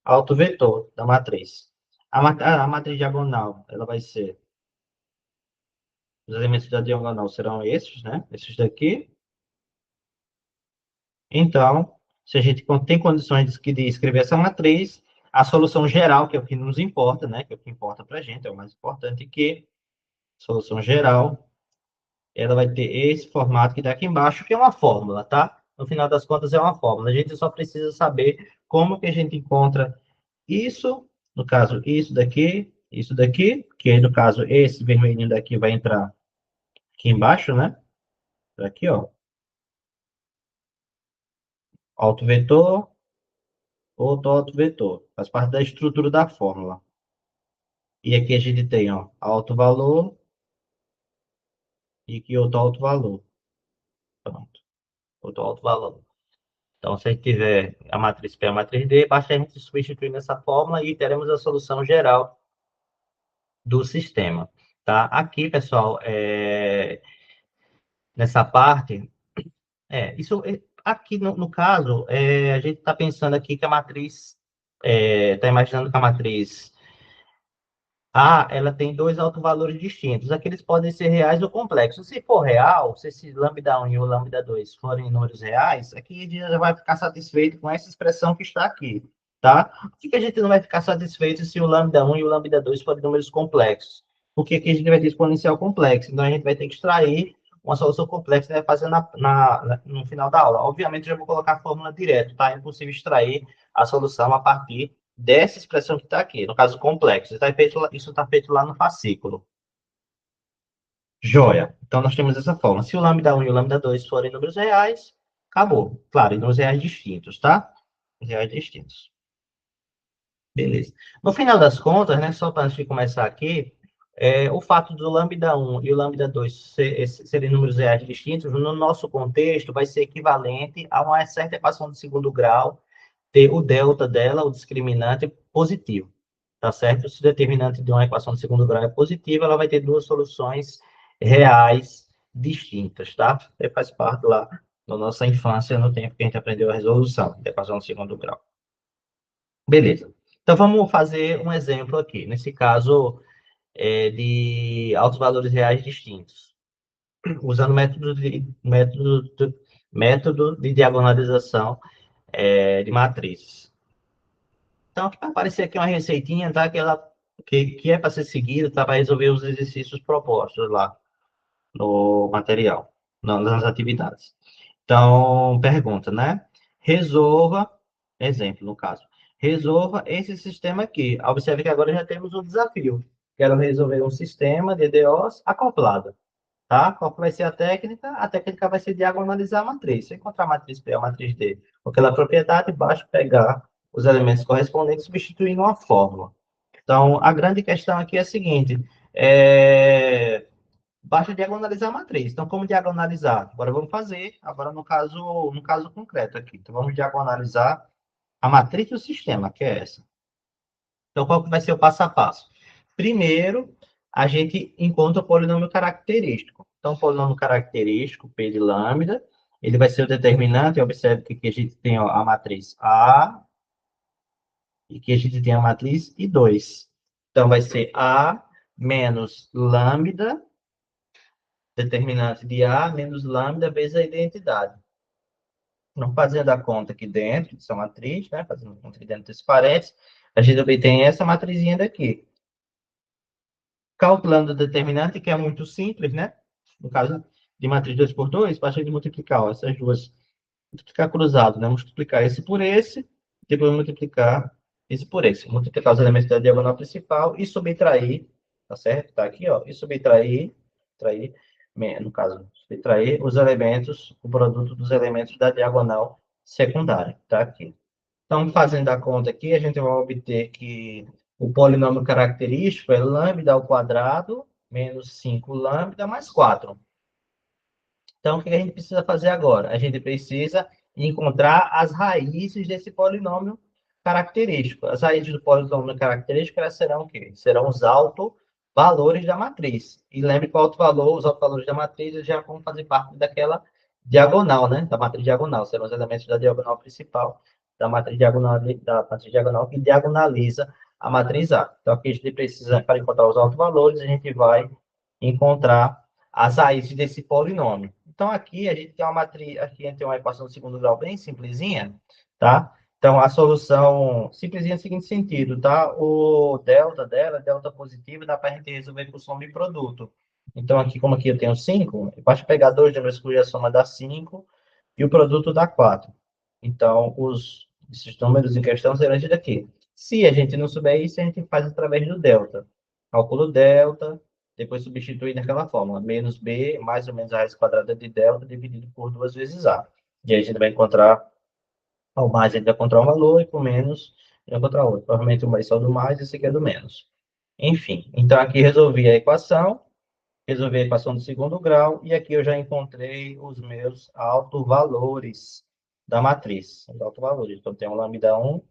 autovetor da matriz. A matriz diagonal, ela vai ser... Os elementos da diagonal serão esses, né? Esses daqui. Então, se a gente tem condições de escrever essa matriz, a solução geral, que é o que nos importa, né? Que é o que importa para a gente, é o mais importante, que solução geral, ela vai ter esse formato que está aqui embaixo, que é uma fórmula, tá? No final das contas, é uma fórmula. A gente só precisa saber como que a gente encontra isso, no caso, isso daqui, isso daqui, que aí, no caso, esse vermelhinho daqui vai entrar aqui embaixo, né? Aqui, ó. Autovetor, outro autovetor. Faz parte da estrutura da fórmula. E aqui a gente tem, ó, alto valor e aqui outro alto valor. Pronto, outro alto valor. Então, se a gente tiver a matriz P e a matriz D, basta a gente substituir nessa fórmula e teremos a solução geral do sistema. Tá? Aqui, pessoal, nessa parte, aqui no caso, a gente está pensando aqui que a matriz, está imaginando que a matriz A, ela tem dois autovalores distintos. Aqueles podem ser reais ou complexos. Se for real, se esse lambda 1 e o lambda 2 forem números reais, aqui a gente já vai ficar satisfeito com essa expressão que está aqui, tá? Por que a gente não vai ficar satisfeito se o lambda 1 e o lambda 2 forem números complexos? Porque aqui a gente vai ter exponencial complexo, então a gente vai ter que extrair uma solução complexa, né, fazer no final da aula. Obviamente, eu já vou colocar a fórmula direto, tá? É impossível extrair a solução a partir dessa expressão que está aqui, no caso complexo. Isso está feito lá no fascículo. Joia. Então, nós temos essa forma. Se o lambda 1 e o lambda 2 forem números reais, acabou. Claro, em números reais distintos, tá? Reais distintos. Beleza. No final das contas, né, só para antes de começar aqui, o fato do lambda 1 e o lambda 2 serem números reais distintos, no nosso contexto, vai ser equivalente a uma certa equação de segundo grau ter o delta dela, o discriminante, positivo, tá certo? Se o determinante de uma equação de segundo grau é positivo, ela vai ter duas soluções reais distintas, tá? Isso faz parte lá da nossa infância, no tempo que a gente aprendeu a resolução da equação de segundo grau. Beleza. Então, vamos fazer um exemplo aqui. Nesse caso, de altos valores reais distintos. Usando método de diagonalização de matrizes. Então, aqui vai aparecer aqui uma receitinha, tá? Que é para ser seguida, tá? Para resolver os exercícios propostos lá no material, nas atividades. Então, pergunta, né? Resolva, exemplo, no caso, resolva esse sistema aqui. Observe que agora já temos um desafio. Quero resolver um sistema de EDOs acoplado, tá? Qual vai ser a técnica? A técnica vai ser diagonalizar a matriz. Se eu encontrar a matriz P, a matriz D, com aquela propriedade, basta pegar os elementos correspondentes e substituir em uma fórmula. Então, a grande questão aqui é a seguinte, basta diagonalizar a matriz. Então, como diagonalizar? Agora vamos fazer, agora no caso concreto aqui. Então, vamos diagonalizar a matriz do sistema, que é essa. Então, qual que vai ser o passo a passo? Primeiro, a gente encontra o polinômio característico. Então, o polinômio característico, P de lambda, ele vai ser o determinante. Observe que aqui a gente tem ó, a matriz A, e aqui a gente tem a matriz I2. Então, vai ser A menos lambda, determinante de A, menos lambda, vezes a identidade. Não fazendo a conta aqui dentro dessa matriz, né? Fazendo a conta aqui dentro desse parênteses, a gente obtém essa matrizinha daqui. Calculando o determinante, que é muito simples, né? No caso de matriz 2 por 2, basta de multiplicar ó, essas duas. Multiplicar cruzado, né? Multiplicar esse por esse, depois multiplicar esse por esse. Multiplicar os elementos da diagonal principal e subtrair, tá certo? Tá aqui, ó. E subtrair, no caso, subtrair os elementos, o produto dos elementos da diagonal secundária, tá aqui. Então, fazendo a conta aqui, a gente vai obter que o polinômio característico é lambda ao quadrado menos 5 lambda mais 4. Então, o que a gente precisa fazer agora? A gente precisa encontrar as raízes desse polinômio característico. As raízes do polinômio característico elas serão o quê? Serão os autovalores da matriz. E lembre que os autovalores da matriz já vão fazer parte daquela diagonal, né? Da matriz diagonal. Serão os elementos da diagonal principal, da matriz diagonal que diagonaliza a matriz A. Então, aqui a gente precisa, para encontrar os autovalores, a gente vai encontrar as raízes desse polinômio. Então, aqui a gente tem uma matriz, aqui a gente tem uma equação de segundo grau bem simplesinha, tá? Então, a solução simplesinha no seguinte sentido, tá? O delta dela, delta positivo, dá para a gente resolver com soma e produto. Então, aqui, como aqui eu tenho 5, basta pegar dois números cuja soma dá 5 e o produto dá 4. Então, esses números em questão serão esses daqui. Se a gente não souber isso, a gente faz através do delta. Calculo delta, depois substituir naquela fórmula, menos b, mais ou menos a raiz quadrada de delta, dividido por 2 vezes a. E aí a gente vai encontrar, ao mais a gente vai encontrar um valor, e por menos a gente vai encontrar outro. Provavelmente o mais é o do mais, e esse aqui é do menos. Enfim, então aqui resolvi a equação do segundo grau, e aqui eu já encontrei os meus autovalores da matriz, os autovalores. Então, tem o lambda 1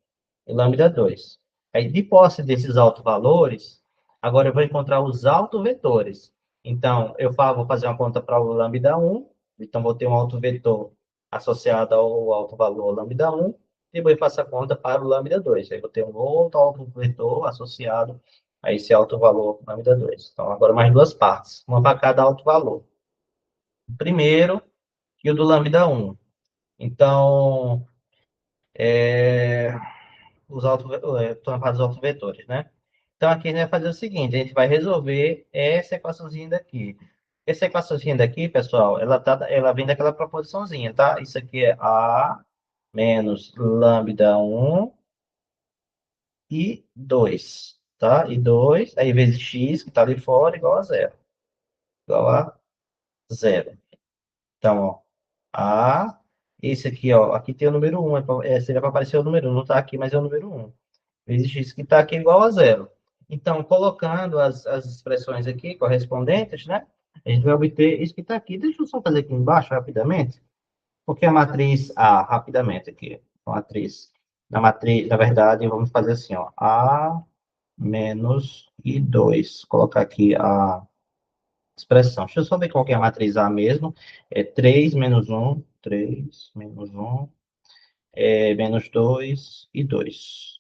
e lambda 2. Aí, de posse desses autovalores, agora eu vou encontrar os autovetores. Então, vou fazer uma conta para o lambda 1, então vou ter um autovetor associado ao autovalor lambda 1, e depois faço a conta para o lambda 2. Aí vou ter um outro autovetor associado a esse autovalor lambda 2. Então, agora mais duas partes, uma para cada autovalor. O primeiro e o do lambda 1. Então, estou para os autovetores, né? Então, aqui a gente vai fazer o seguinte, a gente vai resolver essa equaçãozinha daqui. Essa equaçãozinha daqui, pessoal, ela vem daquela proposiçãozinha, tá? Isso aqui é A menos lambda 1 e 2, tá? E 2, aí vezes x, que está ali fora, igual a zero. Igual a zero. Então, ó, esse aqui, ó, aqui tem o número 1, seria para aparecer o número 1, não está aqui, mas é o número 1. Vezes x, que está aqui igual a zero. Então, colocando as expressões aqui correspondentes, né? A gente vai obter isso que está aqui. Deixa eu só fazer aqui embaixo rapidamente, porque a matriz A, rapidamente aqui, na verdade, vamos fazer assim, ó, A menos I2. Colocar aqui a expressão. Deixa eu só ver qual que é a matriz A mesmo. É 3 menos 1, 3 menos 1, menos 2 e 2.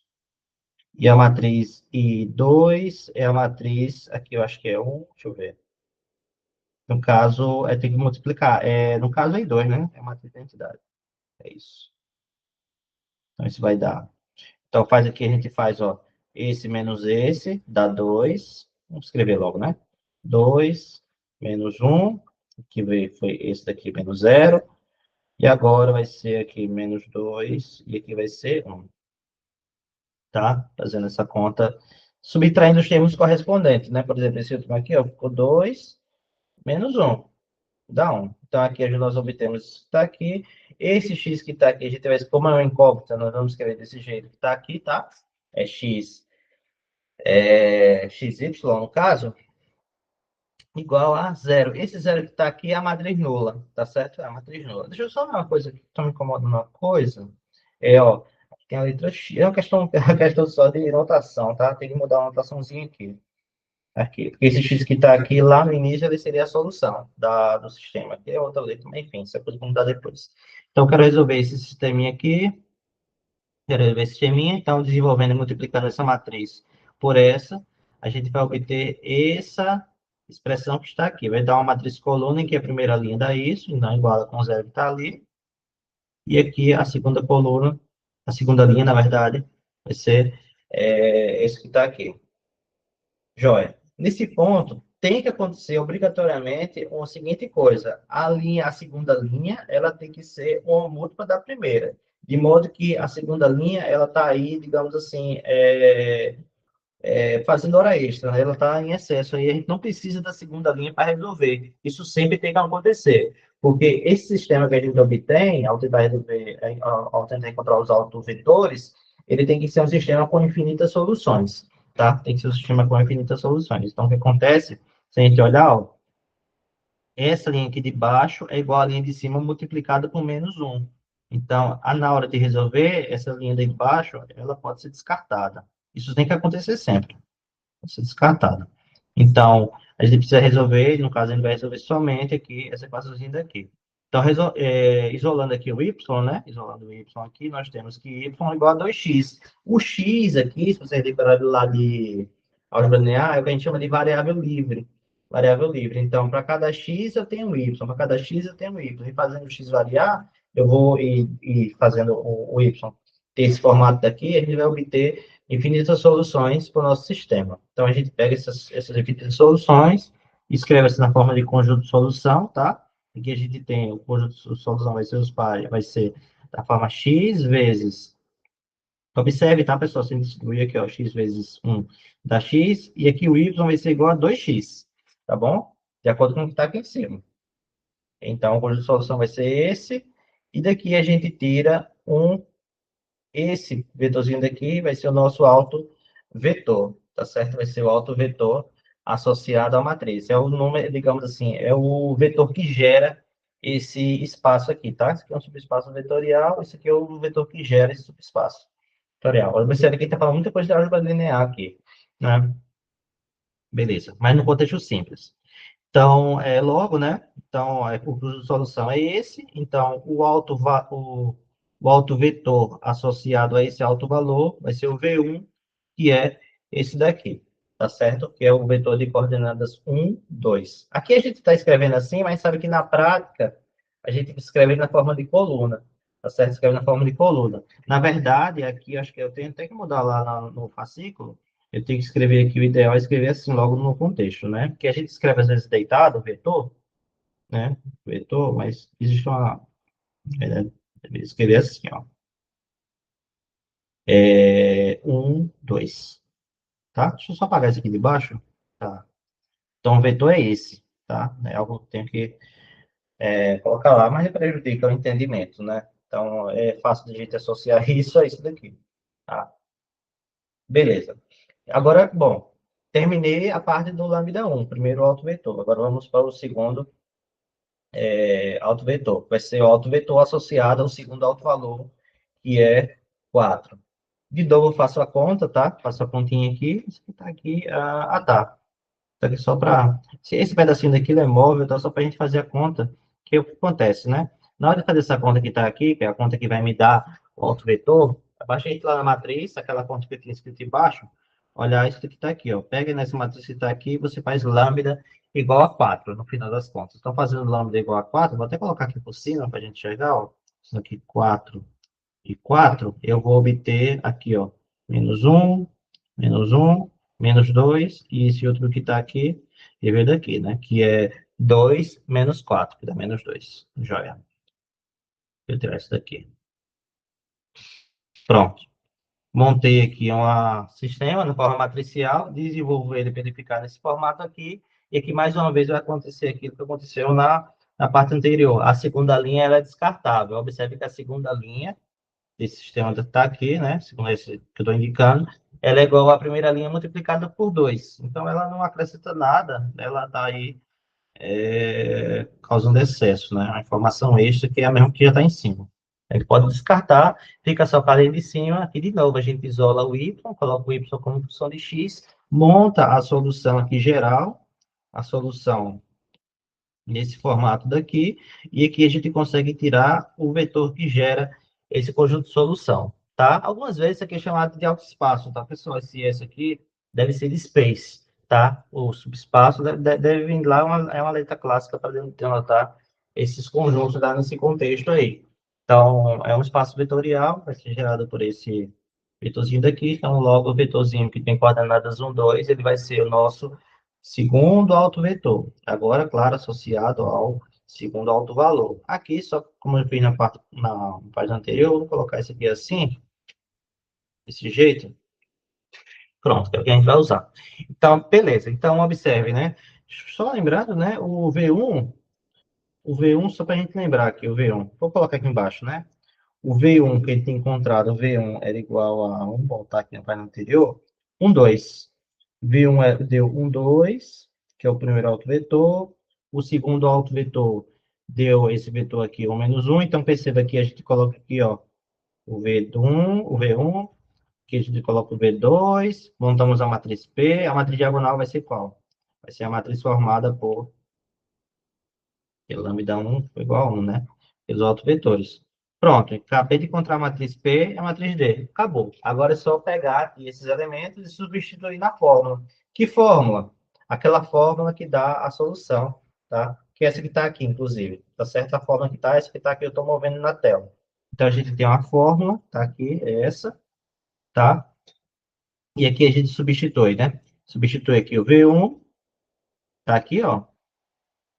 E a matriz I2 é a matriz, aqui eu acho que é 1, deixa eu ver. No caso, tem que multiplicar. No caso é I2, né? É a matriz de identidade. É isso. Então, isso vai dar. Então, faz aqui, a gente faz, ó, esse menos esse, dá 2. Vamos escrever logo, né? 2 menos 1, que foi esse daqui, menos 0. E agora vai ser aqui menos 2, e aqui vai ser 1. Tá? Fazendo essa conta, subtraindo os termos correspondentes, né? Por exemplo, esse último aqui, ó, ficou 2 menos 1, dá 1. Então, aqui nós obtemos isso que está aqui. Esse x que está aqui, a gente vai, como é uma incógnita, nós vamos escrever desse jeito que está aqui, tá? É x, xy, no caso, igual a zero. Esse zero que está aqui é a matriz nula, tá certo? É a matriz nula. Deixa eu só ver uma coisa aqui, estou me incomodando uma coisa. Ó, tem a letra X, é uma questão, é uma questão só de notação, tá? Tem que mudar uma notaçãozinha aqui. Aqui. Porque esse x que está aqui, lá no início, ele seria a solução do sistema. Aqui é outra letra, mas enfim, isso é coisa que vamos mudar depois. Então, eu quero resolver esse sisteminha aqui. Quero resolver esse sisteminha. Então, desenvolvendo e multiplicando essa matriz por essa, a gente vai obter essa expressão que está aqui. Vai dar uma matriz coluna em que a primeira linha dá isso, então iguala com o zero que está ali. E aqui a segunda coluna, a segunda linha, na verdade, vai ser esse que está aqui. Joia. Nesse ponto, tem que acontecer obrigatoriamente a seguinte coisa: a segunda linha, ela tem que ser uma múltipla da primeira, de modo que a segunda linha, ela está aí, digamos assim, fazendo hora extra, né? Ela está em excesso, aí a gente não precisa da segunda linha para resolver. Isso sempre tem que acontecer, porque esse sistema que a gente obtém, ao tentar resolver, ao tentar encontrar os autovetores, ele tem que ser um sistema com infinitas soluções, tá? Tem que ser um sistema com infinitas soluções. Então, o que acontece, se a gente olhar, ó, essa linha aqui de baixo é igual à linha de cima multiplicada por menos 1. Então, na hora de resolver, essa linha de baixo, ela pode ser descartada. Isso tem que acontecer sempre, pode ser descartada. Então, a gente precisa resolver, no caso, a gente vai resolver somente aqui essa equaçãozinha daqui. Então, isolando aqui o y, né? Isolando o y aqui, nós temos que y é igual a 2x. O x aqui, se vocês lembrarem lá de álgebra linear, é o que a gente chama de variável livre. Variável livre. Então, para cada x eu tenho y, para cada x eu tenho y. E fazendo o x variar, eu vou ir fazendo o y ter esse formato daqui, a gente vai obter infinitas soluções para o nosso sistema. Então, a gente pega essas infinitas soluções, escreve assim na forma de conjunto de solução, tá? Aqui a gente tem o conjunto de solução vai ser da forma x vezes Observe, tá, pessoal? Se distribui aqui, ó, x vezes 1 dá x, e aqui o y vai ser igual a 2x, tá bom? De acordo com o que está aqui em cima. Então, o conjunto de solução vai ser esse, e daqui a gente tira esse vetorzinho daqui vai ser o nosso autovetor, tá certo? Vai ser o autovetor associado à matriz. É o número, digamos assim, é o vetor que gera esse espaço aqui, tá? Esse aqui é um subespaço vetorial, esse aqui é o vetor que gera esse subespaço vetorial. Você aqui está falando muita coisa de álgebra linear aqui, né? Beleza, mas no contexto simples. Então, logo, né? Então, o custo de solução é esse. Então, o alto vetor associado a esse alto valor vai ser o V1, que é esse daqui, tá certo? Que é o vetor de coordenadas 1, 2. Aqui a gente está escrevendo assim, mas sabe que na prática a gente escreve na forma de coluna, tá certo? Escreve na forma de coluna. Na verdade, aqui eu acho que eu tenho até que mudar lá no fascículo. Eu tenho que escrever aqui, o ideal é escrever assim logo no contexto, né? Porque a gente escreve às vezes deitado, vetor, né? Vetor, mas existe uma. Escrever assim, ó. 2, tá? Deixa eu só apagar isso aqui de baixo. Tá. Então, o vetor é esse, tá? É algo que eu tenho que colocar lá, mas prejudica o entendimento, né? Então, é fácil de a gente associar isso a isso daqui, tá? Beleza. Agora, bom, terminei a parte do lambda 1, primeiro autovetor. Agora vamos para o segundo autovetor. Vai ser o autovetor associado ao segundo autovalor, que é 4. De novo, eu faço a conta, tá? Faço a continha aqui. Isso que tá aqui. Tá. Tá aqui só para. Se esse pedacinho daqui é móvel, tá só para a gente fazer a conta. Que é o que acontece, né? Na hora de fazer essa conta que está aqui, que é a conta que vai me dar o autovetor, abaixa a gente lá na matriz, aquela conta que eu tinha escrito embaixo. Olha, isso que está aqui, ó. Pega nessa matriz que está aqui, você faz lambda igual a 4 no final das contas. Então, fazendo lambda igual a 4, vou até colocar aqui por cima para a gente enxergar, ó. Isso aqui, 4 e 4, eu vou obter aqui, ó, menos um, menos 2 e esse outro que está aqui, e veio daqui, né? Que é 2 menos 4 que dá menos 2. Joia. Eu tirar isso daqui. Pronto. Montei aqui um sistema no forma matricial, desenvolvo ele para ele ficar nesse formato aqui, e aqui mais uma vez vai acontecer aquilo que aconteceu na parte anterior. A segunda linha ela é descartável. Observe que a segunda linha desse sistema está aqui, né? Segundo esse que eu estou indicando, ela é igual à primeira linha multiplicada por 2. Então, ela não acrescenta nada, ela está aí causando excesso, né? Uma informação extra que é a mesma que já está em cima. A gente pode descartar, fica só com a linha de cima, aqui de novo a gente isola o y, coloca o y como função de x, monta a solução aqui geral, a solução nesse formato daqui, e aqui a gente consegue tirar o vetor que gera esse conjunto de solução, tá? Algumas vezes isso aqui é chamado de autoespaço, tá, pessoal? Esse aqui deve ser de space, tá? O subespaço deve vir lá, é uma letra clássica para denotar esses conjuntos lá nesse contexto aí. Então, é um espaço vetorial, vai ser gerado por esse vetorzinho daqui, então logo o vetorzinho que tem coordenadas 1, 2, ele vai ser o nosso segundo autovetor. Agora, claro, associado ao segundo autovalor. Aqui, só como eu fiz na página anterior, eu vou colocar isso aqui assim, desse jeito. Pronto, que é o que a gente vai usar. Então, beleza. Então, observe, né? Só lembrando, né? O V1, só para a gente lembrar aqui, o V1. Vou colocar aqui embaixo, né? O V1 que ele tem encontrado, o V1 era igual a, vamos voltar aqui na página anterior, 1, 2. V1 deu 1, 2, que é o primeiro autovetor. O segundo autovetor deu esse vetor aqui, 1 menos 1. Então, perceba que a gente coloca aqui, ó, o V1, que a gente coloca o V2, montamos a matriz P. A matriz diagonal vai ser qual? Vai ser a matriz formada por lambda 1 foi igual a 1, né? Os autovetores. Pronto, acabei de encontrar a matriz P e a matriz D. Acabou. Agora é só pegar aqui esses elementos e substituir na fórmula. Que fórmula? Aquela fórmula que dá a solução, tá? Que é essa que está aqui, inclusive. Tá certo? A fórmula que está, essa que está aqui, eu estou movendo na tela. Então, a gente tem uma fórmula, tá aqui, é essa, tá? E aqui a gente substitui, né? Substitui aqui o V1, tá aqui, ó.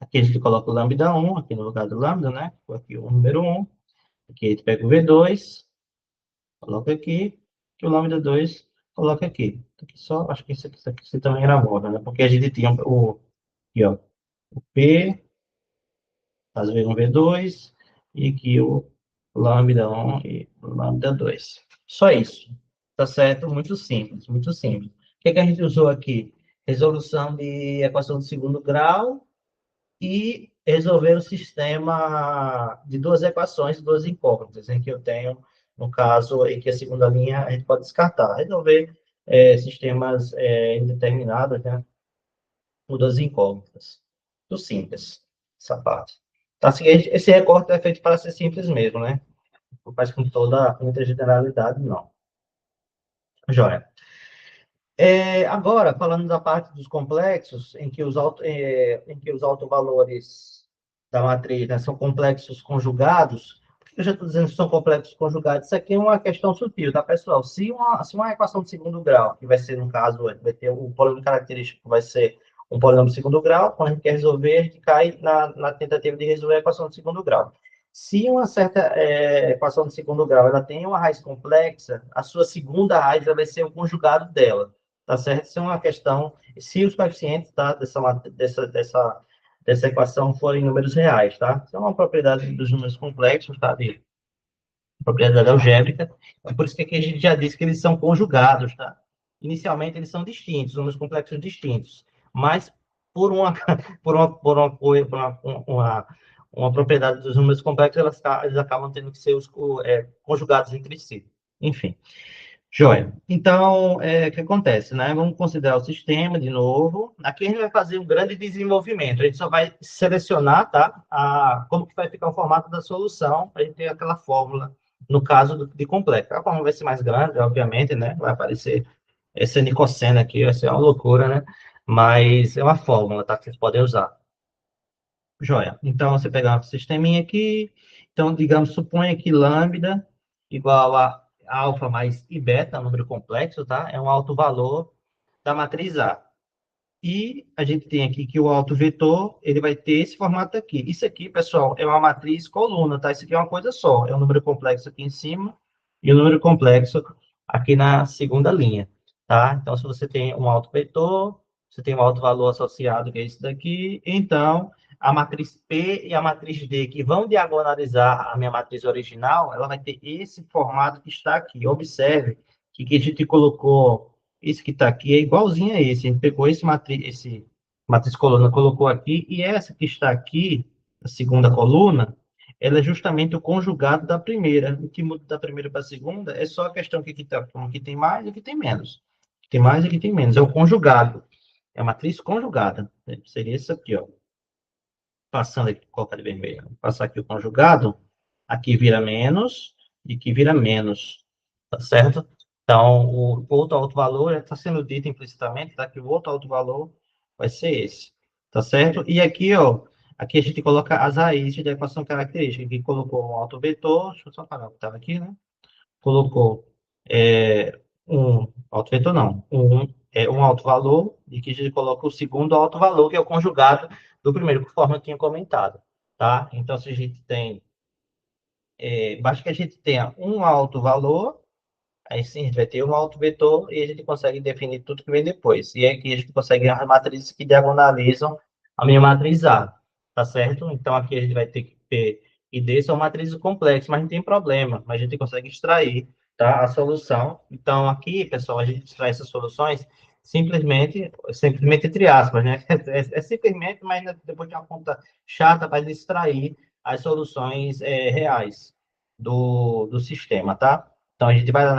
Aqui a gente coloca o lambda 1, aqui no lugar do lambda, né? Aqui o número 1. Aqui a gente pega o V2, coloca aqui, que o lambda 2 coloca aqui. Aqui só, acho que isso aqui também era moda, né? Porque a gente tinha aqui, ó, o P, às vezes um V2, e aqui o lambda 1 e o lambda 2. Só isso. Tá certo? Muito simples, muito simples. O que, que a gente usou aqui? Resolução de equação de segundo grau e resolver o sistema de duas equações, duas incógnitas, em que eu tenho, no caso, em que a segunda linha a gente pode descartar. Resolver sistemas indeterminados, né, por duas incógnitas. Muito simples, essa parte. Tá, assim, esse recorte é feito para ser simples mesmo, né? Não faz com toda muita generalidade, não. Joia. Agora, falando da parte dos complexos, em que os autovalores da matriz, né, são complexos conjugados, por que eu já estou dizendo que são complexos conjugados? Isso aqui é uma questão sutil, tá, pessoal? Se uma equação de segundo grau, que vai ser, no caso, vai ter o polínômio característico, vai ser um polínômio de segundo grau, quando a gente quer resolver, a gente cai na tentativa de resolver a equação de segundo grau. Se uma certa equação de segundo grau ela tem uma raiz complexa, a sua segunda raiz vai ser o conjugado dela. Tá certo? Isso é uma questão, se os coeficientes, tá, dessa equação forem números reais, tá? Isso é uma propriedade dos números complexos, tá? De propriedade algébrica. É por isso que aqui a gente já disse que eles são conjugados, tá? Inicialmente eles são distintos, números complexos distintos, mas por uma uma propriedade dos números complexos, eles acabam tendo que ser conjugados entre si. Enfim. Joia. Então, o que acontece, né? Vamos considerar o sistema de novo. Aqui a gente vai fazer um grande desenvolvimento. A gente só vai selecionar, tá? Como que vai ficar o formato da solução, para a gente ter aquela fórmula, no caso de complexo. A fórmula vai ser mais grande, obviamente, né? Vai aparecer essa nicossena aqui, vai ser uma loucura, né? Mas é uma fórmula, tá? Que vocês podem usar. Joia. Então, você pegar o sisteminha aqui. Então, digamos, suponha que lambda igual a alfa mais i beta, número complexo, tá? É um alto valor da matriz A. E a gente tem aqui que o autovetor, ele vai ter esse formato aqui. Isso aqui, pessoal, é uma matriz coluna, tá? Isso aqui é uma coisa só. É um número complexo aqui em cima e o um número complexo aqui na segunda linha, tá? Então, se você tem um autovetor, você tem um alto valor associado, que é isso daqui, então a matriz P e a matriz D, que vão diagonalizar a minha matriz original, ela vai ter esse formato que está aqui. Observe que a gente colocou esse que está aqui é igualzinho a esse. A gente pegou esse matriz coluna, colocou aqui, e essa que está aqui, a segunda coluna, ela é justamente o conjugado da primeira. O que muda da primeira para a segunda é só a questão que aqui, aqui tem mais e aqui tem menos. Aqui tem mais e aqui tem menos. É o conjugado. É a matriz conjugada. Seria isso aqui, ó. Passando aqui, colocar de vermelho. Vou passar aqui o conjugado. Aqui vira menos e aqui vira menos. Tá certo? Então, o outro alto valor está sendo dito implicitamente, tá? Que o outro alto valor vai ser esse. Tá certo? E aqui, ó, aqui a gente coloca as raízes da equação característica. Aqui colocou um alto vetor, deixa eu só parar o que estava aqui, né? Colocou um alto vetor, não, um alto valor, e que a gente coloca o segundo alto valor, que é o conjugado do primeiro, conforme eu tinha comentado, tá? Então, se a gente tem, basta que a gente tenha um alto valor, aí sim, a gente vai ter um autovetor e a gente consegue definir tudo que vem depois. E aqui a gente consegue as matrizes que diagonalizam a minha matriz A, tá certo? Então aqui a gente vai ter que P e D são matrizes complexas, mas não tem problema, mas a gente consegue extrair, tá, a solução. Então aqui, pessoal, a gente extrai essas soluções simplesmente entre aspas, né? É simplesmente, mas depois de uma conta chata para extrair as soluções reais do sistema, tá? Então, a gente vai lá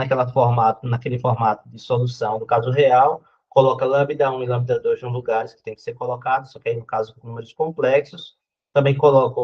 naquele formato de solução do caso real, coloca lambda 1 e lambda 2 nos lugares que tem que ser colocado, só que aí, no caso, com números complexos. Também coloca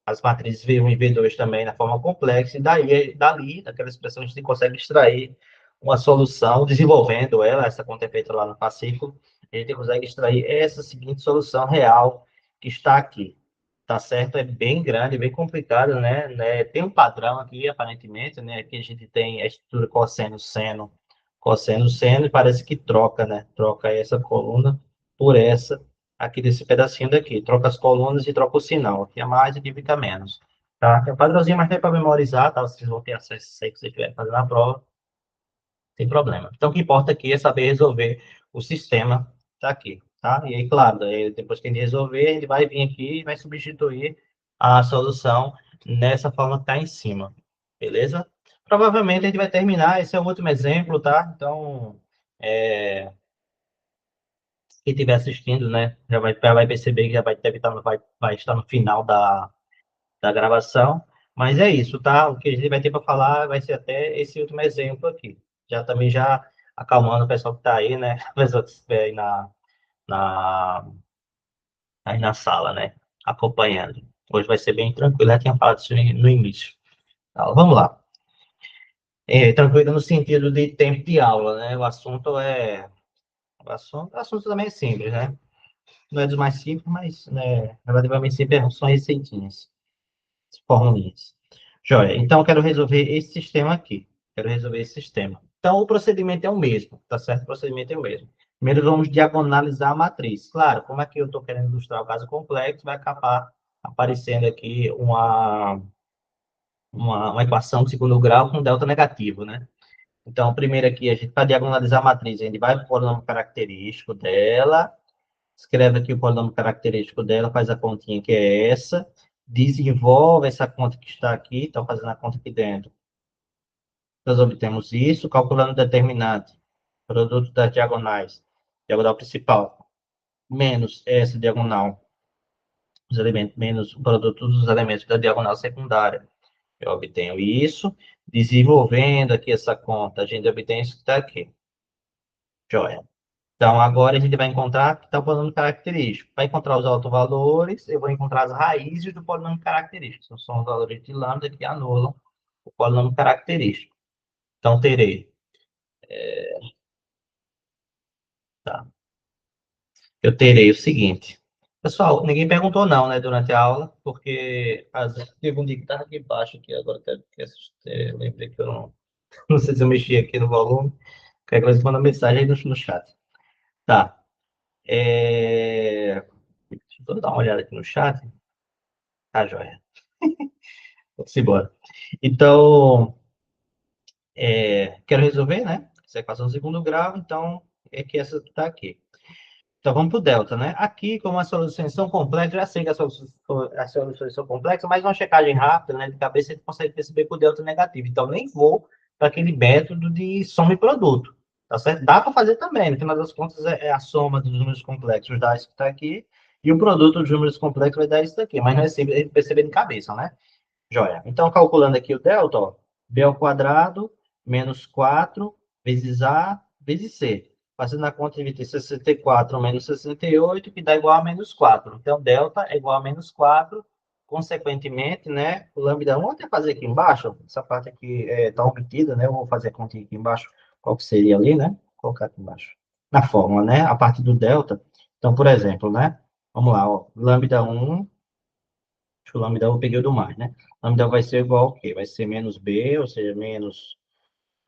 as matrizes V1 e V2 também na forma complexa, e dali, daquela expressão, a gente consegue extrair uma solução, desenvolvendo ela, essa conta é feita lá no fascículo, a gente consegue extrair essa seguinte solução real que está aqui. Tá certo? É bem grande, bem complicado, né? Tem um padrão aqui, aparentemente, né? Aqui a gente tem a estrutura cosseno, seno, cosseno, seno, e parece que troca, né? Troca essa coluna por essa aqui desse pedacinho daqui. Troca as colunas e troca o sinal. Aqui é mais e aqui fica menos. Tá? É um padrãozinho, mas tem para memorizar, tá? Vocês vão ter acesso a isso aí que vocês estiverem fazendo a prova. sem problema. Então, o que importa aqui é saber resolver o sistema, tá aqui, tá? E aí, claro, depois que a gente resolver, a gente vai vir aqui e vai substituir a solução nessa forma que está em cima, beleza? Provavelmente a gente vai terminar, esse é o último exemplo, tá? Então, quem estiver assistindo, né, já vai perceber que deve estar, vai estar no final da gravação. Mas é isso, tá? O que a gente vai ter para falar vai ser até esse último exemplo aqui. Já também já acalmando o pessoal que está aí, né? O pessoal que estiver aí na, aí na sala, né? Acompanhando. Hoje vai ser bem tranquilo, já tinha falado isso no início. Tá, vamos lá. Tranquilo no sentido de tempo de aula, né? O assunto também é simples, né? Não é dos mais simples, mas né, relativamente simples são receitinhas, formulinhas. Joia, então eu quero resolver esse sistema aqui. Quero resolver esse sistema. Então o procedimento é o mesmo, tá certo? O procedimento é o mesmo. Primeiro vamos diagonalizar a matriz. Claro, como aqui eu estou querendo ilustrar o caso complexo, vai acabar aparecendo aqui uma equação de segundo grau com delta negativo, né? Então, primeiro aqui, a gente, para diagonalizar a matriz, a gente vai para o polinômio característico dela, escreve aqui o polinômio característico dela, faz a continha que é essa, desenvolve essa conta que está aqui, então fazendo a conta aqui dentro. Nós obtemos isso, calculando o determinante, produto das diagonais, diagonal principal, menos essa diagonal, os elementos, menos o produto dos elementos da diagonal secundária. Eu obtenho isso, desenvolvendo aqui essa conta, a gente obtém isso que está aqui. Joia. Então, agora a gente vai encontrar que está o polinômio característico. Para encontrar os autovalores, eu vou encontrar as raízes do polinômio característico. São os valores de lambda que anulam o polinômio característico. Então, terei. Tá. Eu terei o seguinte. Pessoal, ninguém perguntou não, né, durante a aula, porque teve um dia que estava aqui embaixo, aqui, agora eu lembrei que eu não sei se eu mexi aqui no volume. Qualquer coisa, manda mensagem aí no chat. Tá. Deixa eu dar uma olhada aqui no chat. Tá, joia. Vamos embora. Então, quero resolver, né? Essa equação de segundo grau, então é que essa que está aqui. Então, vamos para o delta, né? Aqui, como as soluções são complexas, já sei que as soluções são complexas, mas uma checagem rápida, né, de cabeça, a gente consegue perceber que o delta é negativo. Então, nem vou para aquele método de soma e produto, tá certo? Dá para fazer também, no final das contas, é a soma dos números complexos dá isso que está aqui, e o produto dos números complexos vai dar isso daqui, mas não é simples a gente perceber de cabeça, né? Joia. Então, calculando aqui o delta, ó, B ao quadrado menos 4 vezes A vezes C. Fazendo a conta, de 64 menos 68, que dá igual a menos 4. Então, delta é igual a menos 4. Consequentemente, né, o lambda 1, vou até fazer aqui embaixo, essa parte aqui está omitida, né, eu vou fazer a conta aqui embaixo, qual que seria ali, né, vou colocar aqui embaixo. Na fórmula, né, a parte do delta. Então, por exemplo, né, vamos lá, ó, lambda 1 o lambda eu peguei o do mais, né? Lambda vai ser igual ao quê? Vai ser menos b, ou seja, menos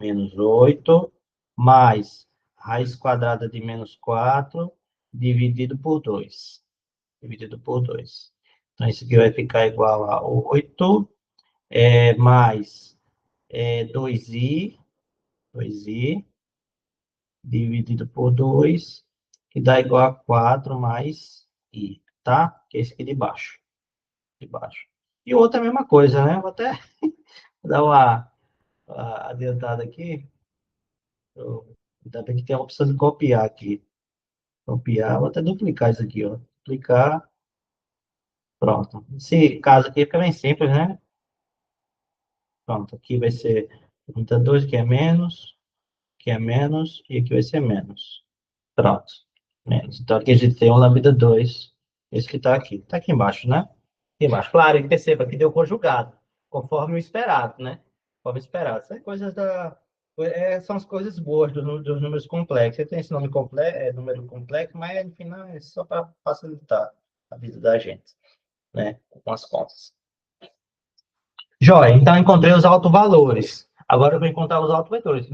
8, mais raiz quadrada de menos 4, dividido por 2. Dividido por 2. Então, isso aqui vai ficar igual a 8, mais 2i, 2i, dividido por 2, que dá igual a 4 mais i, tá? Que é esse aqui de baixo. De baixo. E o outro é a mesma coisa, né? Vou até dar uma adiantada aqui. Ainda bem que tem a opção de copiar aqui. Copiar, vou até duplicar isso aqui, ó. Duplicar, pronto. Esse caso aqui fica bem simples, né? Pronto, aqui vai ser 32, que é menos, e aqui vai ser menos. Pronto, menos. Então aqui a gente tem um lambda 2, esse que está aqui. Está aqui embaixo, né? Aqui embaixo. Claro, e perceba que deu conjugado, conforme o esperado, né? Conforme o esperado. Isso é coisas são as coisas boas dos números complexos. Você tem esse nome complexo, número complexo, mas no final é só para facilitar a vida da gente, né? Com as contas. Joia, então encontrei os autovalores. Agora eu vou encontrar os autovetores,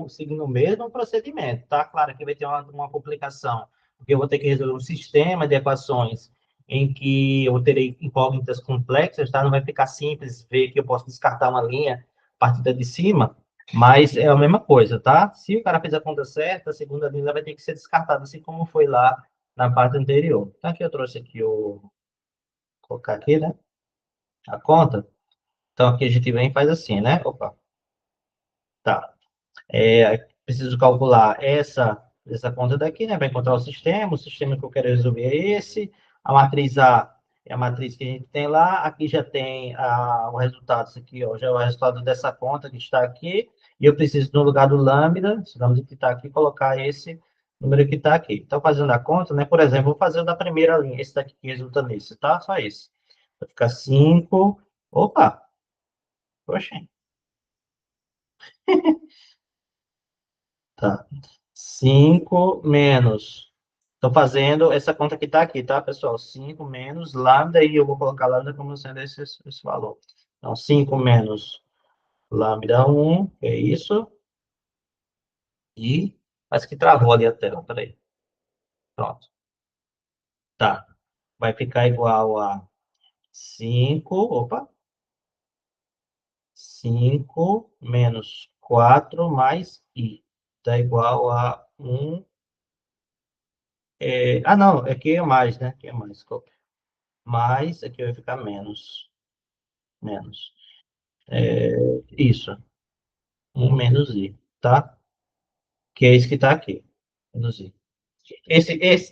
seguindo o mesmo procedimento, tá? Claro que vai ter uma complicação, porque eu vou ter que resolver um sistema de equações em que eu terei incógnitas complexas, tá? Não vai ficar simples ver que eu posso descartar uma linha partida de cima, Mas é a mesma coisa, tá? Se o cara fez a conta certa, a segunda linha vai ter que ser descartada, assim como foi lá na parte anterior. Então, aqui eu trouxe aqui o... Vou colocar aqui, né? A conta. Então, aqui a gente vem e faz assim, né? Opa, tá. Preciso calcular essa conta daqui, né? Para encontrar o sistema que eu quero resolver é esse. A matriz A é a matriz que a gente tem lá. Aqui já tem o resultado, isso aqui, ó, já é o resultado dessa conta que está aqui. E eu preciso, no lugar do lambda, esse lambda que está aqui, colocar esse número que está aqui. Então, fazendo a conta, né? Por exemplo, vou fazer o da primeira linha, esse daqui que resulta nisso, tá? Só isso. Vai ficar 5. Opa! Poxa, tá. 5 menos. Estou fazendo essa conta que está aqui, tá, pessoal? 5 menos lambda, e eu vou colocar lambda como sendo esse valor. Então, 5 menos lambda 1, que é isso. E parece que travou ali a tela, peraí. Pronto. Tá. Vai ficar igual a 5, opa, 5 menos 4 mais i. Está igual a 1. Não, aqui é mais, né? Aqui é mais, desculpa. Mais, aqui vai ficar menos. Menos. Isso. Um menos i, tá? Que é esse que está aqui. Menos i.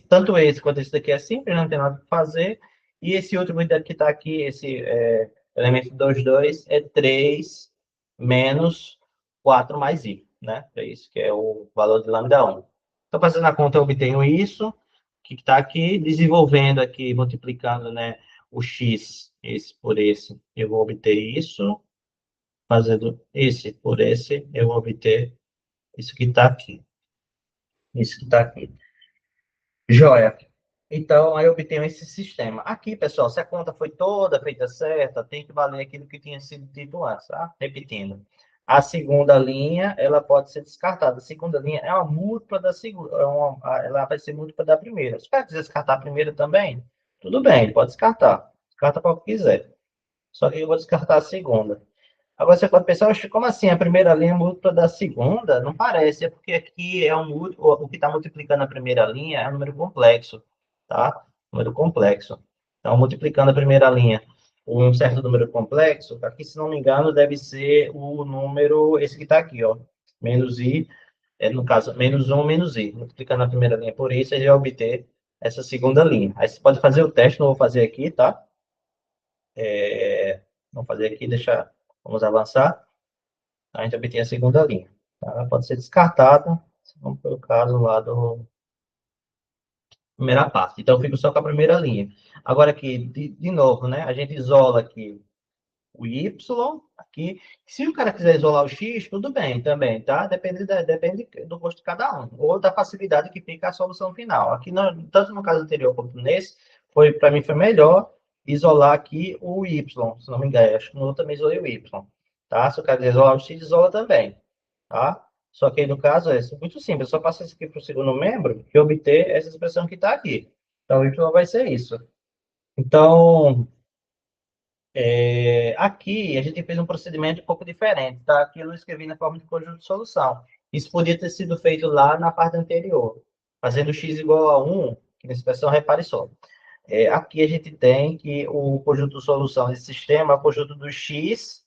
Tanto esse quanto esse daqui é simples, não tem nada para fazer. E esse outro que está aqui, esse elemento dos dois, é 3 menos 4 mais i, né? É isso que é o valor de lambda 1. Então, fazendo a conta, eu obtenho isso, que está aqui, desenvolvendo aqui, multiplicando, né, o x, esse por esse, eu vou obter isso. Fazendo esse por esse, eu vou obter isso que está aqui. Isso que está aqui. Joia. Então, aí eu obtenho esse sistema. Aqui, pessoal, se a conta foi toda feita certa, tem que valer aquilo que tinha sido dito antes, tá? Repetindo. A segunda linha, ela pode ser descartada. A segunda linha é uma múltipla da segunda, ela vai ser múltipla da primeira. Se quer descartar a primeira também, tudo bem, pode descartar. Descarta para o que quiser. Só que eu vou descartar a segunda. Agora você pode pensar, "Oxe, como assim? A primeira linha é múltipla da segunda? Não parece, é porque aqui é o que está multiplicando a primeira linha é um número complexo, tá? Número complexo. Então, multiplicando a primeira linha por um certo número complexo, aqui, se não me engano, deve ser o número, esse que está aqui, ó, menos i, no caso, menos 1 menos i. Multiplicando a primeira linha por isso, a gente vai obter essa segunda linha. Aí você pode fazer o teste, não vou fazer aqui, tá? Vamos fazer aqui, vamos avançar. A gente obtém a segunda linha. Tá? Ela pode ser descartada, se não for o caso lá da primeira parte. Então, eu fico só com a primeira linha. Agora aqui, de novo, né? A gente isola aqui o y, aqui. Se o cara quiser isolar o x, tudo bem também, tá? Depende do gosto de cada um. Ou da facilidade que fica a solução final. Aqui, tanto no caso anterior quanto nesse, para mim foi melhor isolar aqui o y, se não me engano. Acho que no outro também isolei o y. Tá? Se o cara quiser isolar o x, isola também. Tá? Só que aí, no caso, é muito simples. Só passar isso aqui para o segundo membro e obter essa expressão que está aqui. Então, o y vai ser isso. Então, aqui a gente fez um procedimento um pouco diferente, tá? Aqui eu não escrevi na forma de conjunto de solução. Isso podia ter sido feito lá na parte anterior, fazendo x igual a 1, que nessa expressão, repare só. Aqui a gente tem que o conjunto de solução desse sistema é o conjunto do x,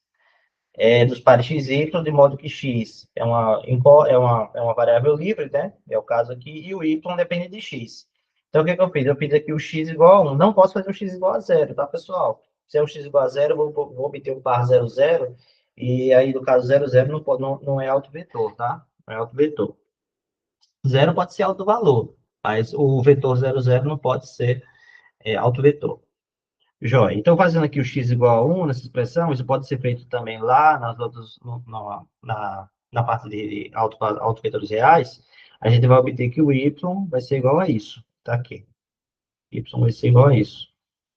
dos pares x e y, de modo que x é uma variável livre, né? É o caso aqui, e o y depende de x. Então, o que que eu fiz? Eu fiz aqui o x igual a 1. Não posso fazer o x igual a zero, tá, pessoal? Se é o x igual a zero, eu vou obter o par zero, zero, e aí, no caso, zero, zero não é autovetor, tá? Não é autovetor. Zero pode ser autovalor, mas o vetor zero, zero não pode ser autovetor. Joia. Então, fazendo aqui o x igual a 1 nessa expressão, isso pode ser feito também lá nas outras, na parte de autovetores reais, a gente vai obter que o y vai ser igual a isso. Tá aqui. Y vai ser igual a isso.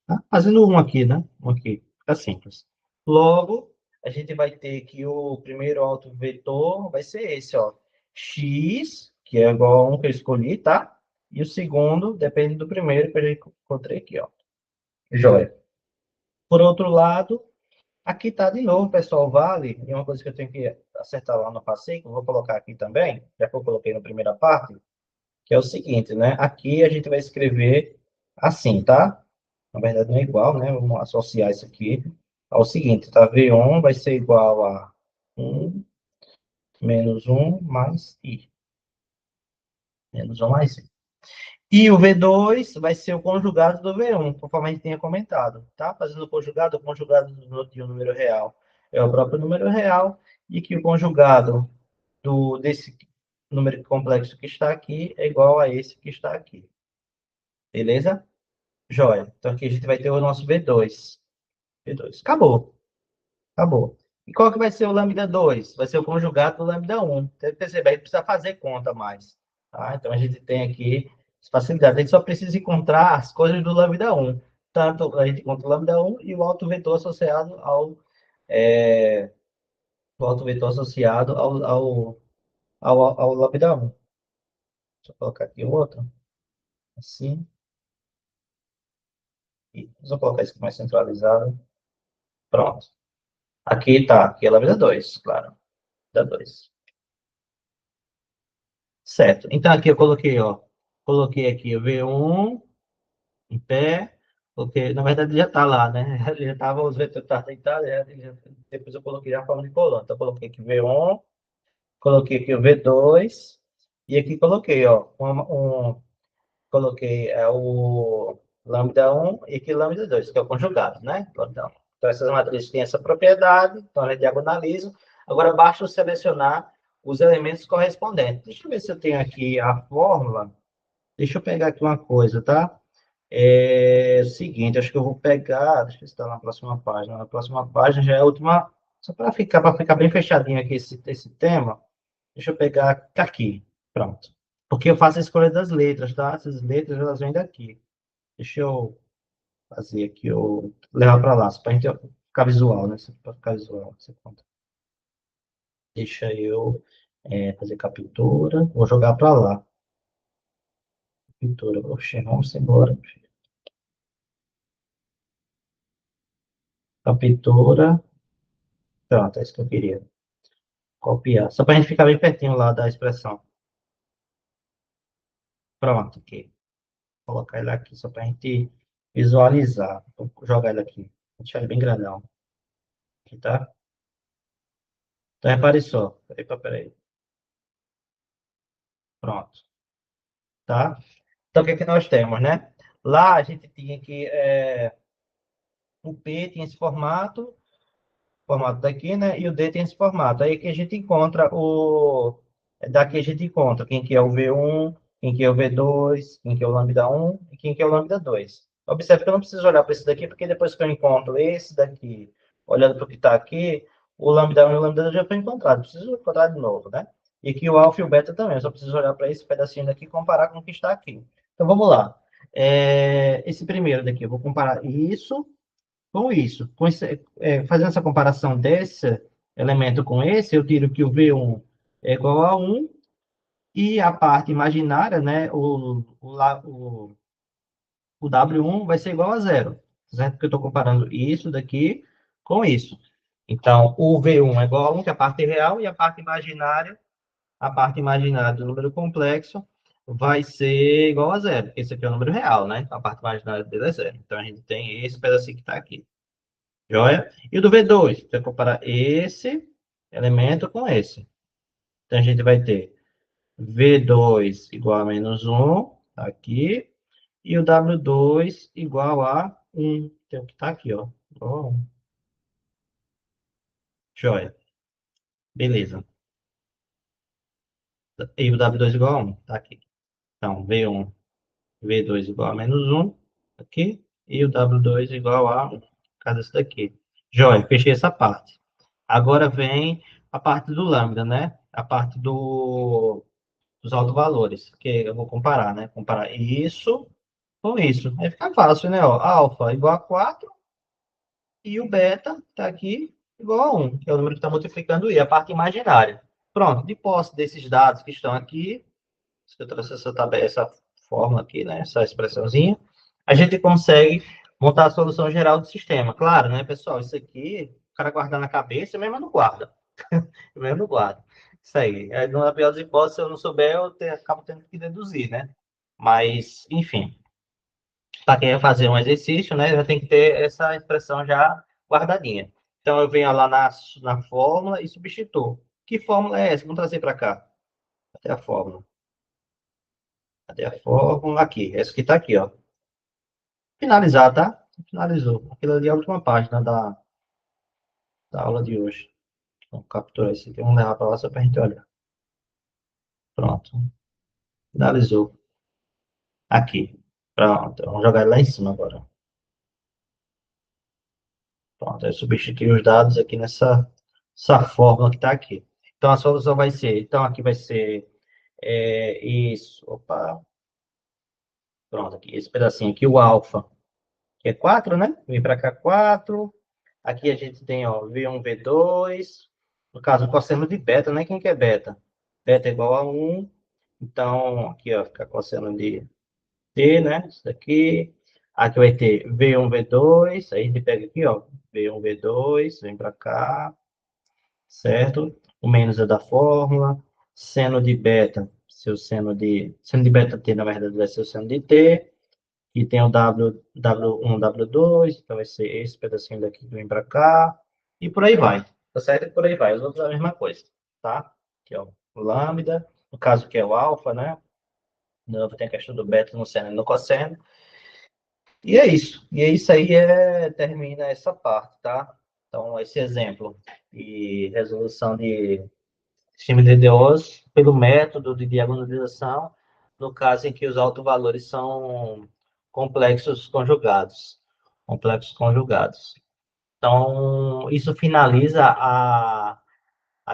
Tá? Fazendo um aqui, né? Um aqui. Fica simples. Logo, a gente vai ter que o primeiro autovetor vai ser esse, ó. X, que é igual a 1 que eu escolhi, tá? E o segundo depende do primeiro que eu já encontrei aqui, ó. Joia. Por outro lado, Aqui está de novo, pessoal, vale. E uma coisa que eu tenho que acertar lá no passeio, que eu vou colocar aqui também, já que eu coloquei na primeira parte, que é o seguinte, né? Aqui a gente vai escrever assim, tá? Na verdade não é igual, né? Vamos associar isso aqui ao seguinte, tá? V1 vai ser igual a 1 menos 1 mais I. Menos 1 mais I. E o V2 vai ser o conjugado do V1, conforme a gente tinha comentado, tá? Fazendo o conjugado de um número real é o próprio número real, e que o conjugado desse número complexo que está aqui é igual a esse que está aqui. Beleza? Joia. Então aqui a gente vai ter o nosso V2. V2. Acabou. Acabou. E qual que vai ser o lambda 2? Vai ser o conjugado do lambda 1. Você percebe, aí precisa fazer conta mais. Tá? Então, a gente tem aqui facilidade. A gente só precisa encontrar as coisas do lambda 1. Tanto a gente encontra o lambda 1 e o autovetor associado é, o autovetor associado ao lambda 1. Deixa eu colocar aqui o outro. Assim. E vou colocar isso aqui mais centralizado. Pronto. Aqui está. Aqui é lambda 2, claro. Lambda 2. Certo. Então, aqui eu coloquei, ó. Coloquei aqui o V1 em pé. Porque, na verdade, ele já está lá, né? Ele já estava, os vetores estavam deitados. Depois eu coloquei já a forma de coluna. Então, eu coloquei aqui V1. Coloquei aqui o V2. E aqui coloquei, ó. Coloquei o lambda 1 e aqui lambda 2, que é o conjugado, né? Então, essas matrizes têm essa propriedade. Então, elas diagonalizam. Agora, basta eu selecionar os elementos correspondentes. Deixa eu ver se eu tenho aqui a fórmula. Deixa eu pegar aqui uma coisa, tá? É o seguinte, acho que eu vou pegar. Deixa eu ver se está na próxima página. Na próxima página já é a última. Só para ficar bem fechadinho aqui esse tema. Deixa eu pegar aqui. Pronto. Porque eu faço a escolha das letras, tá? Essas letras, elas vêm daqui. Deixa eu fazer aqui, eu levar para lá, para a gente ficar visual, né? Para ficar visual, você conta. Deixa eu fazer captura. Vou jogar para lá. Captura. Oxe, vamos embora. Captura. Pronto, é isso que eu queria. Copiar. Só para a gente ficar bem pertinho lá da expressão. Pronto, aqui. Vou colocar ele aqui, só para a gente visualizar. Vou jogar ele aqui. Vou deixar ele bem grandão. Aqui, tá? Então, repare só. Peraí. Pronto. Tá? Então, o que é que nós temos, né? Lá a gente tinha que o P tinha esse formato daqui, né? E o D tem esse formato. Aí que a gente encontra daqui a gente encontra quem que é o V1, quem que é o V2, quem que é o lambda 1 e quem que é o lambda 2. Observe que eu não preciso olhar para esse daqui, porque depois que eu encontro esse daqui, olhando para o que está aqui, o lambda 1 e o lambda 2 já foi encontrado. Preciso encontrar de novo, né? E aqui o alfa e o beta também. Eu só preciso olhar para esse pedacinho daqui e comparar com o que está aqui. Então, vamos lá. Esse primeiro daqui, eu vou comparar isso com isso. Fazendo essa comparação desse elemento com esse, eu tiro que o V1 é igual a 1 e a parte imaginária, né, o W1 vai ser igual a zero, certo? Porque eu estou comparando isso daqui com isso. Então, o V1 é igual a 1, que é a parte real, e a parte imaginária do número complexo vai ser igual a zero, porque esse aqui é o número real, né? Então, a parte imaginária dele é zero. Então, a gente tem esse pedacinho que está aqui. Joia? E o do V2, você vai comparar esse elemento com esse. Então, a gente vai ter V2 igual a menos 1, tá aqui, e o W2 igual a 1, que é o que está aqui, ó. Igual a 1. Joia. Beleza. E o W2 igual a 1, tá aqui. Então, V1, V2 igual a menos 1, aqui, e o W2 igual a 1, cada isso daqui. Joia, fechei essa parte. Agora vem a parte do lambda, né? A parte dos autovalores, que eu vou comparar, né? Comparar isso com isso. Aí fica fácil, né? Ó, alfa igual a 4 e o beta está aqui igual a 1, que é o número que está multiplicando i, a parte imaginária. Pronto, de posse desses dados que estão aqui, eu trouxe essa tabela, essa fórmula aqui, né? Essa expressãozinha, a gente consegue montar a solução geral do sistema. Claro, né, pessoal? Isso aqui cara guardar na cabeça, mesmo eu não guarda. Eu mesmo não guardo. Isso aí. Aí, na pior das hipóteses, se eu não souber, acabo tendo que deduzir, né? Mas, enfim, para quem vai fazer um exercício, né, já tem que ter essa expressão já guardadinha. Então, eu venho lá na fórmula e substituo. Que fórmula é essa? Vamos trazer para cá. Cadê a fórmula? Cadê a fórmula? Aqui. Essa que está aqui, ó. Finalizar, tá? Finalizou. Aquilo ali é a última página da aula de hoje. Vamos capturar esse aqui. Vamos levar para lá só para a gente olhar. Pronto. Finalizou. Aqui. Pronto. Vamos jogar ele lá em cima agora. Pronto. Eu substituir os dados aqui essa fórmula que está aqui. Então, a solução vai ser... Então, aqui vai ser... isso. Opa. Pronto. Aqui. Esse pedacinho aqui, o alfa, que é 4, né? Vem para cá 4. Aqui a gente tem, ó, V1, V2. No caso, o cosseno de beta, né? Quem que é beta? Beta é igual a 1. Então, aqui, ó, fica cosseno de T, né? Isso daqui. Aqui vai ter V1, V2. Aí a gente pega aqui, ó, V1, V2, vem para cá, certo? O menos é da fórmula. Seno de beta, seno de beta T, na verdade, vai ser o seno de T. E tem o W1, W2, então vai ser esse pedacinho daqui que vem para cá. E por aí vai. Tá certo? E por aí vai. Os outros é a mesma coisa, tá? Aqui, ó, o lambda, no caso que é o alfa, né? De novo, tem a questão do beta no seno e no cosseno. E é isso. E é isso aí termina essa parte, tá? Então, esse exemplo de resolução de sistema de DDoS pelo método de diagonalização, no caso em que os autovalores são complexos conjugados. Complexos conjugados. Então, isso finaliza a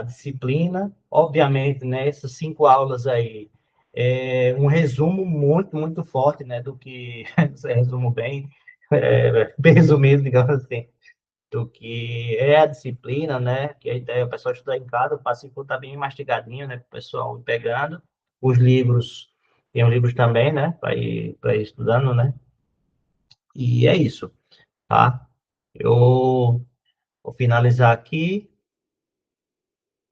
disciplina. Obviamente, né, essas 5 aulas aí é um resumo muito, muito forte, né, do que, resumo bem resumido, digamos assim, do que é a disciplina, né, que a ideia é o pessoal estudar em casa, o passivo está bem mastigadinho, né, para o pessoal ir pegando. Os livros, tem os livros também, né, para ir estudando, né, e é isso, tá? Eu vou finalizar aqui.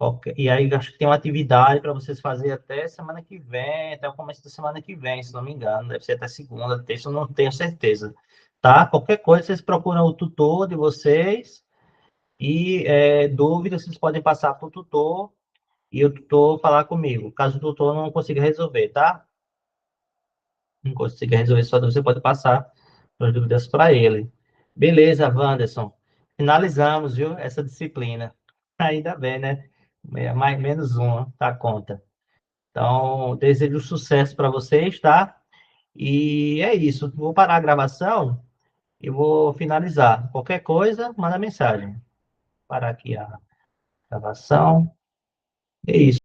Ok. E aí, acho que tem uma atividade para vocês fazerem até semana que vem, até o começo da semana que vem, se não me engano. Deve ser até segunda, terça, eu não tenho certeza. Tá? Qualquer coisa, vocês procuram o tutor de vocês e dúvidas, vocês podem passar para o tutor e o tutor falar comigo. Caso o tutor não consiga resolver, tá? Não consiga resolver sua dúvida, você pode passar as dúvidas para ele. Beleza, Wanderson. Finalizamos, viu, essa disciplina. Ainda bem, né? Menos uma, tá conta. Então, desejo sucesso para vocês, tá? E é isso. Vou parar a gravação e vou finalizar. Qualquer coisa, manda mensagem. Parar aqui a gravação. É isso.